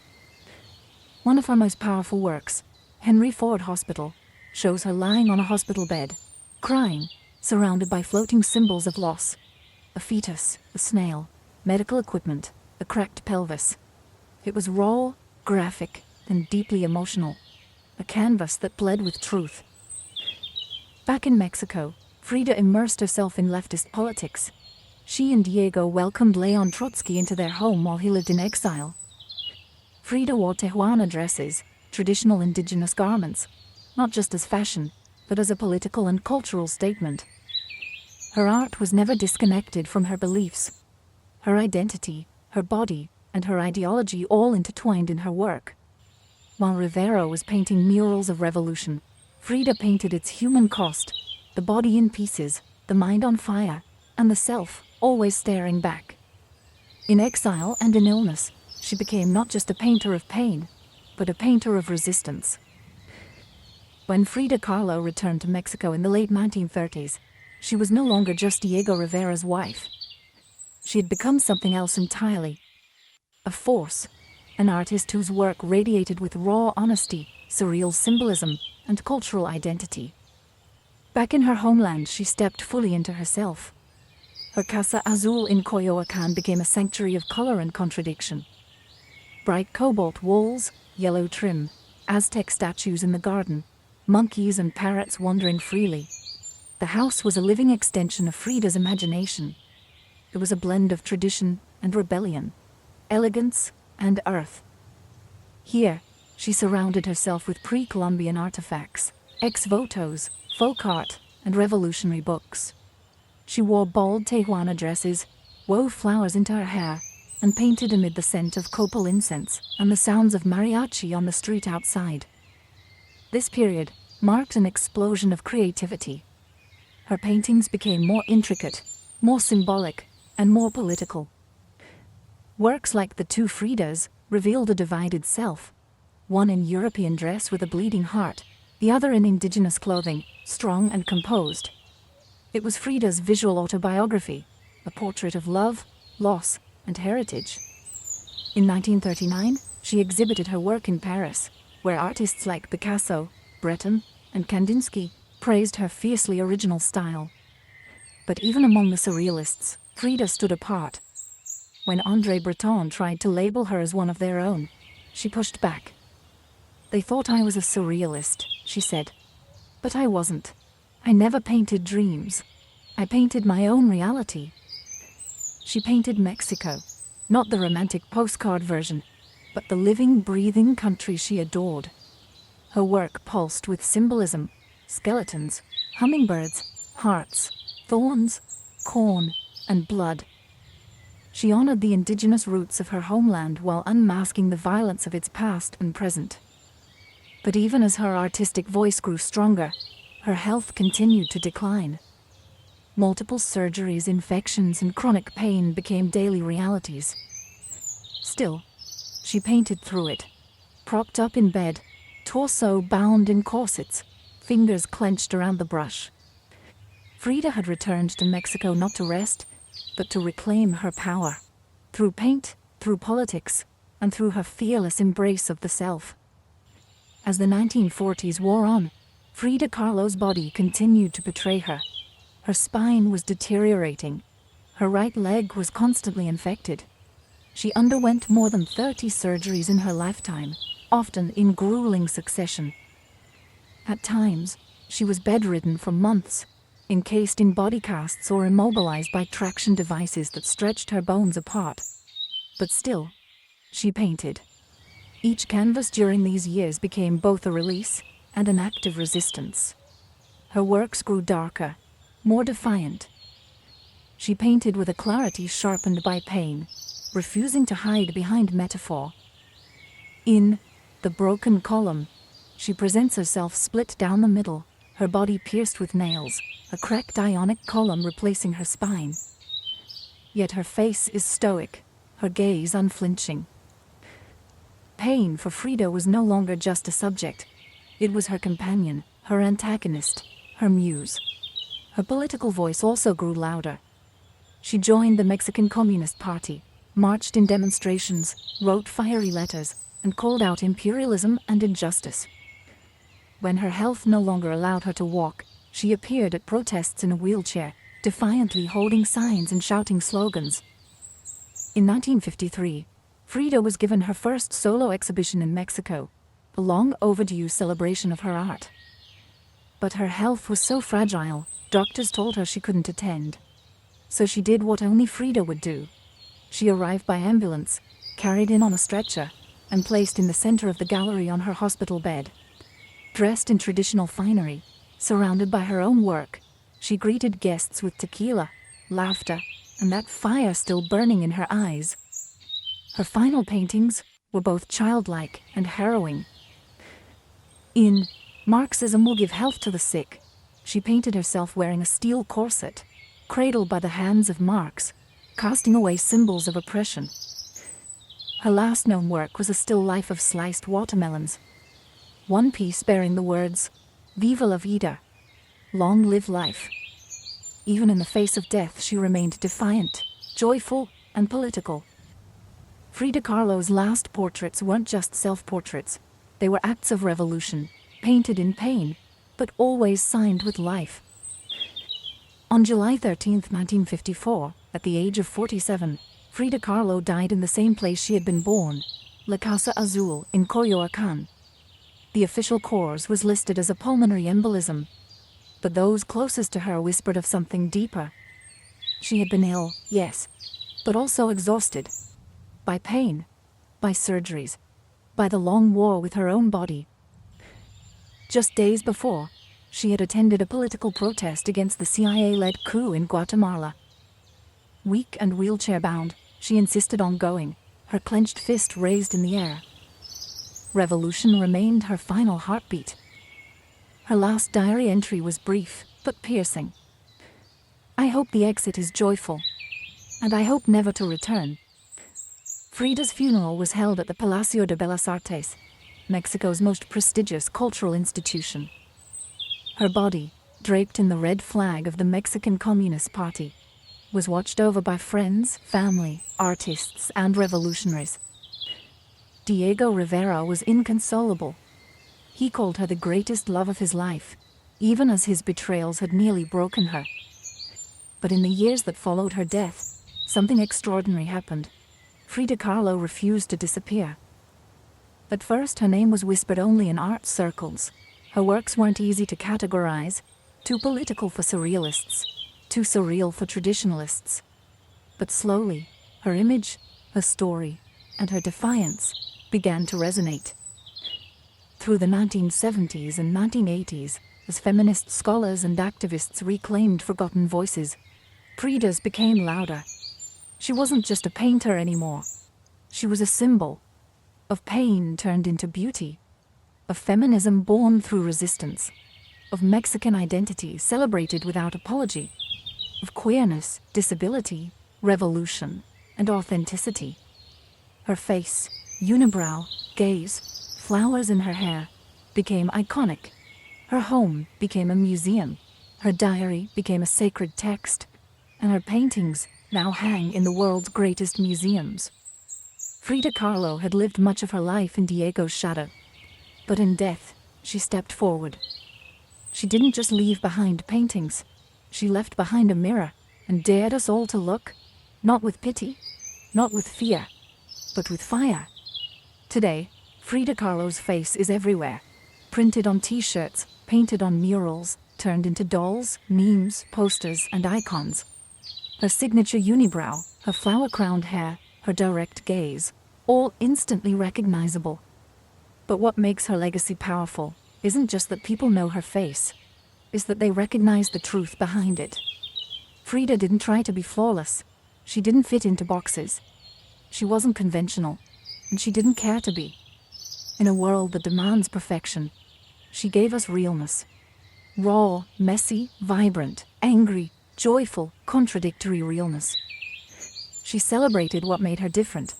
One of her most powerful works, Henry Ford Hospital, shows her lying on a hospital bed, crying, surrounded by floating symbols of loss. A fetus, a snail, medical equipment, a cracked pelvis. It was raw, graphic, and deeply emotional. A canvas that bled with truth. Back in Mexico, Frida immersed herself in leftist politics. She and Diego welcomed Leon Trotsky into their home while he lived in exile. Frida wore Tijuana dresses, traditional indigenous garments, not just as fashion, but as a political and cultural statement. Her art was never disconnected from her beliefs. Her identity, her body, and her ideology all intertwined in her work. While Rivera was painting murals of revolution, Frida painted its human cost, the body in pieces, the mind on fire, and the self always staring back. In exile and in illness, she became not just a painter of pain, but a painter of resistance. When Frida Kahlo returned to Mexico in the late 1930s, she was no longer just Diego Rivera's wife. She had become something else entirely. A force, an artist whose work radiated with raw honesty, surreal symbolism, and cultural identity. Back in her homeland, she stepped fully into herself. Her Casa Azul in Coyoacán became a sanctuary of color and contradiction. Bright cobalt walls, yellow trim, Aztec statues in the garden, monkeys and parrots wandering freely. The house was a living extension of Frida's imagination. It was a blend of tradition and rebellion, elegance and earth. Here, she surrounded herself with pre-Columbian artifacts, ex-votos, folk art, and revolutionary books. She wore bold Tijuana dresses, wove flowers into her hair, and painted amid the scent of copal incense and the sounds of mariachi on the street outside. This period marked an explosion of creativity. Her paintings became more intricate, more symbolic, and more political. Works like the two Fridas revealed a divided self, one in European dress with a bleeding heart, the other in indigenous clothing, strong and composed. It was Frida's visual autobiography, a portrait of love, loss, and heritage. In 1939, she exhibited her work in Paris, where artists like Picasso, Breton, and Kandinsky praised her fiercely original style. But even among the surrealists, Frida stood apart. When André Breton tried to label her as one of their own, she pushed back. "They thought I was a surrealist," she said. "But I wasn't. I never painted dreams. I painted my own reality." She painted Mexico, not the romantic postcard version, but the living, breathing country she adored. Her work pulsed with symbolism, skeletons, hummingbirds, hearts, thorns, corn, and blood. She honored the indigenous roots of her homeland while unmasking the violence of its past and present. But even as her artistic voice grew stronger, her health continued to decline. Multiple surgeries, infections, and chronic pain became daily realities. Still, she painted through it. Propped up in bed, torso bound in corsets, fingers clenched around the brush. Frida had returned to Mexico not to rest, but to reclaim her power. Through paint, through politics, and through her fearless embrace of the self. As the 1940s wore on, Frida Kahlo's body continued to betray her. Her spine was deteriorating. Her right leg was constantly infected. She underwent more than 30 surgeries in her lifetime, often in grueling succession. At times, she was bedridden for months, encased in body casts or immobilized by traction devices that stretched her bones apart. But still, she painted. Each canvas during these years became both a release and an act of resistance. Her works grew darker, more defiant. She painted with a clarity sharpened by pain, refusing to hide behind metaphor. In The Broken Column, she presents herself split down the middle, her body pierced with nails, a cracked ionic column replacing her spine. Yet her face is stoic, her gaze unflinching. Pain for Frida was no longer just a subject. It was her companion, her antagonist, her muse. Her political voice also grew louder. She joined the Mexican Communist Party, marched in demonstrations, wrote fiery letters, and called out imperialism and injustice. When her health no longer allowed her to walk, she appeared at protests in a wheelchair, defiantly holding signs and shouting slogans. In 1953, Frida was given her first solo exhibition in Mexico, a long overdue celebration of her art. But her health was so fragile, doctors told her she couldn't attend. So she did what only Frida would do. She arrived by ambulance, carried in on a stretcher, and placed in the center of the gallery on her hospital bed. Dressed in traditional finery, surrounded by her own work, she greeted guests with tequila, laughter, and that fire still burning in her eyes. Her final paintings were both childlike and harrowing. In Marxism Will Give Health to the Sick, she painted herself wearing a steel corset, cradled by the hands of Marx, casting away symbols of oppression. Her last known work was a still life of sliced watermelons. One piece bearing the words, "Viva la vida," long live life. Even in the face of death she remained defiant, joyful, and political. Frida Kahlo's last portraits weren't just self-portraits. They were acts of revolution, painted in pain, but always signed with life. On July 13, 1954, at the age of 47, Frida Kahlo died in the same place she had been born, La Casa Azul in Coyoacán. The official cause was listed as a pulmonary embolism, but those closest to her whispered of something deeper. She had been ill, yes, but also exhausted. By pain, by surgeries, by the long war with her own body. Just days before, she had attended a political protest against the CIA-led coup in Guatemala. Weak and wheelchair-bound, she insisted on going, her clenched fist raised in the air. Revolution remained her final heartbeat. Her last diary entry was brief, but piercing. "I hope the exit is joyful, and I hope never to return." Frida's funeral was held at the Palacio de Bellas Artes, Mexico's most prestigious cultural institution. Her body, draped in the red flag of the Mexican Communist Party, was watched over by friends, family, artists, and revolutionaries. Diego Rivera was inconsolable. He called her the greatest love of his life, even as his betrayals had nearly broken her. But in the years that followed her death, something extraordinary happened. Frida Kahlo refused to disappear. At first her name was whispered only in art circles. Her works weren't easy to categorize, too political for surrealists, too surreal for traditionalists. But slowly, her image, her story, and her defiance began to resonate. Through the 1970s and 1980s, as feminist scholars and activists reclaimed forgotten voices, Frida's became louder. She wasn't just a painter anymore. She was a symbol of pain turned into beauty, of feminism born through resistance, of Mexican identity celebrated without apology, of queerness, disability, revolution, and authenticity. Her face, unibrow, gaze, flowers in her hair, became iconic. Her home became a museum. Her diary became a sacred text, and her paintings now hang in the world's greatest museums. Frida Kahlo had lived much of her life in Diego's shadow, but in death, she stepped forward. She didn't just leave behind paintings, she left behind a mirror and dared us all to look, not with pity, not with fear, but with fire. Today, Frida Kahlo's face is everywhere, printed on t-shirts, painted on murals, turned into dolls, memes, posters, and icons. Her signature unibrow, her flower-crowned hair, her direct gaze, all instantly recognizable. But what makes her legacy powerful isn't just that people know her face, it's that they recognize the truth behind it. Frida didn't try to be flawless. She didn't fit into boxes. She wasn't conventional, and she didn't care to be. In a world that demands perfection, she gave us realness. Raw, messy, vibrant, angry, joyful, contradictory realness. She celebrated what made her different: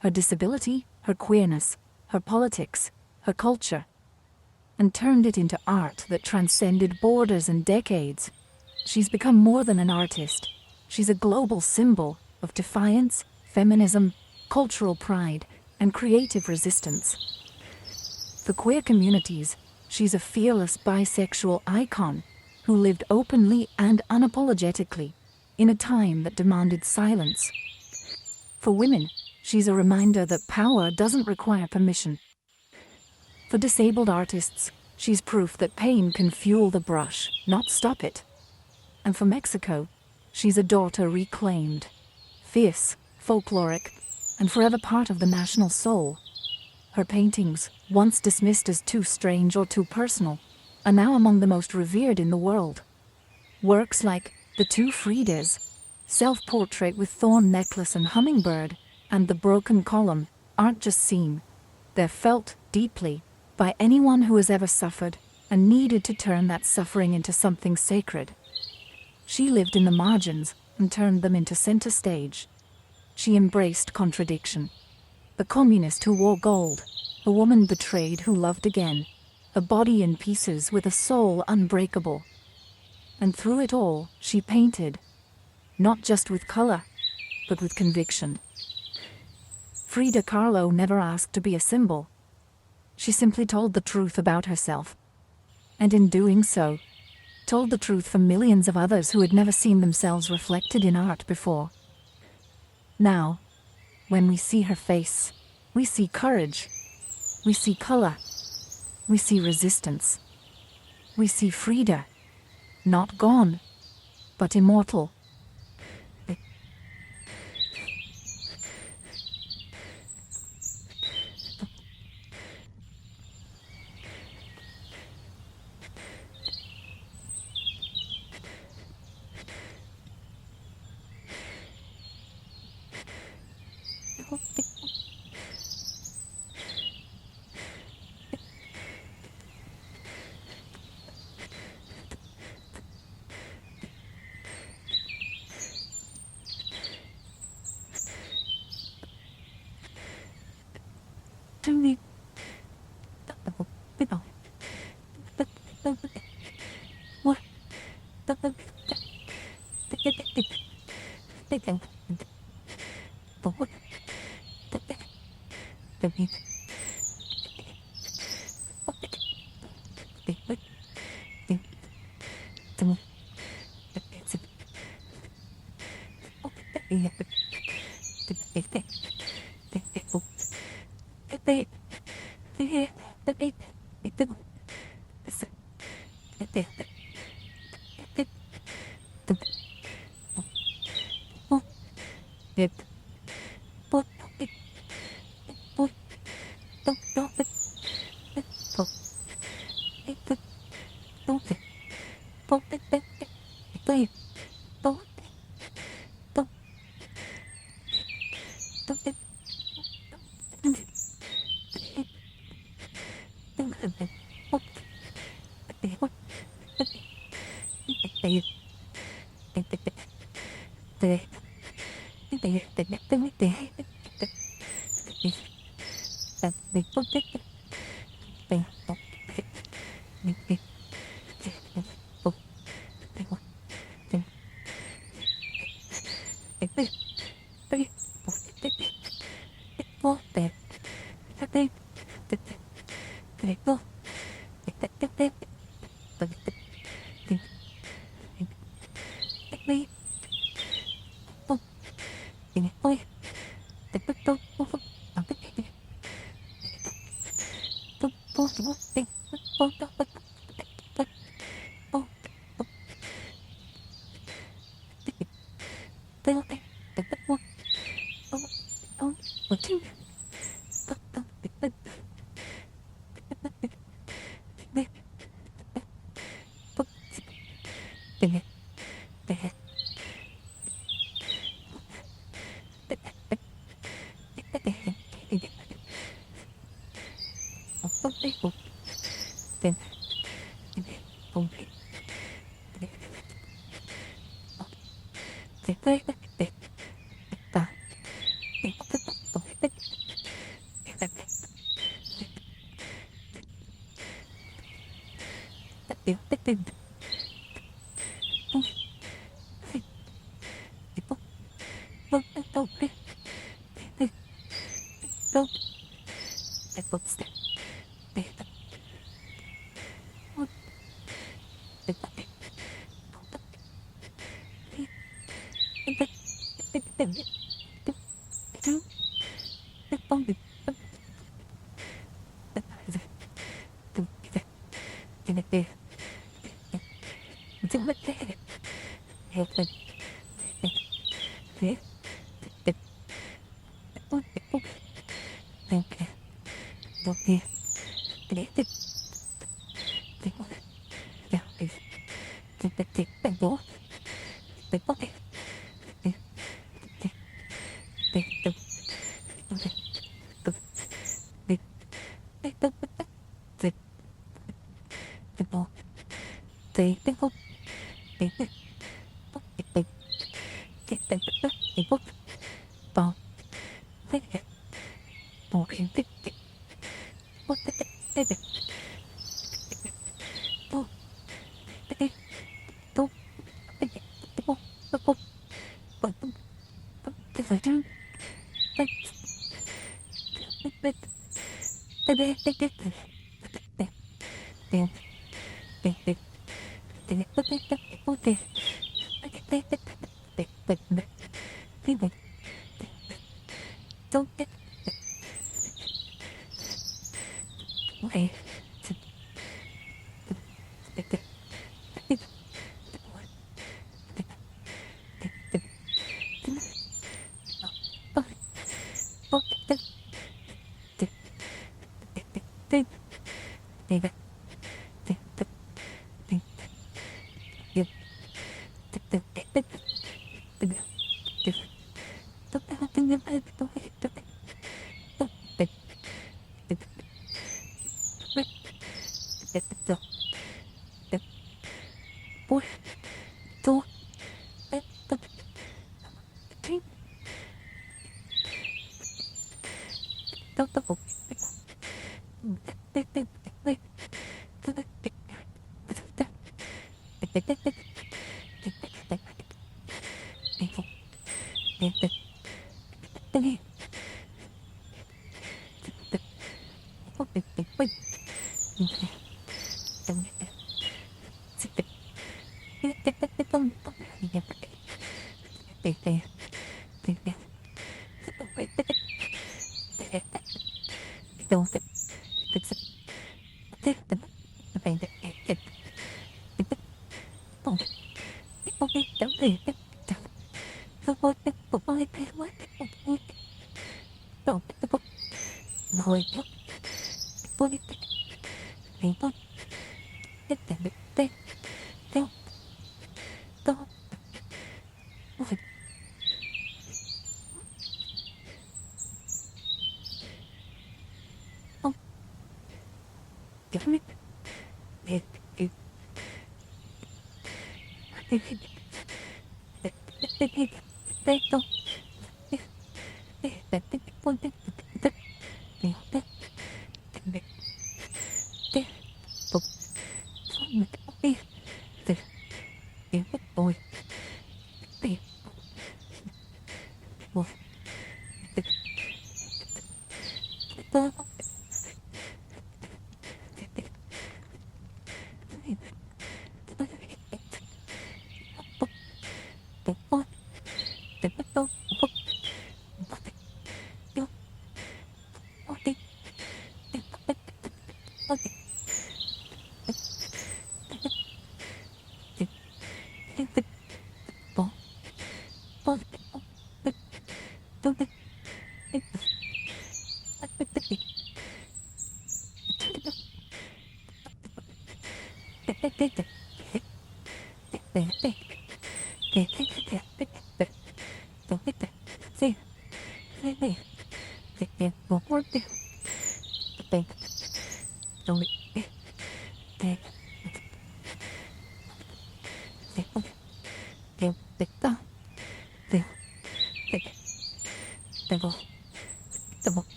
her disability, her queerness, her politics, her culture, and turned it into art that transcended borders and decades. She's become more than an artist. She's a global symbol of defiance, feminism, cultural pride, and creative resistance. For queer communities, she's a fearless bisexual icon who lived openly and unapologetically in a time that demanded silence. For women, she's a reminder that power doesn't require permission. For disabled artists, she's proof that pain can fuel the brush, not stop it. And for Mexico, she's a daughter reclaimed, fierce, folkloric, and forever part of the national soul. Her paintings, once dismissed as too strange or too personal, are now among the most revered in the world. Works like The Two Fridas, Self-Portrait with Thorn Necklace and Hummingbird, and The Broken Column aren't just seen. They're felt deeply by anyone who has ever suffered and needed to turn that suffering into something sacred. She lived in the margins and turned them into center stage. She embraced contradiction. A communist who wore gold, a woman betrayed who loved again, a body in pieces with a soul unbreakable. And through it all, she painted, not just with color, but with conviction. Frida Kahlo never asked to be a symbol. She simply told the truth about herself. And in doing so, told the truth for millions of others who had never seen themselves reflected in art before. Now, when we see her face, we see courage, we see color, we see resistance. We see Frida, not gone, but immortal.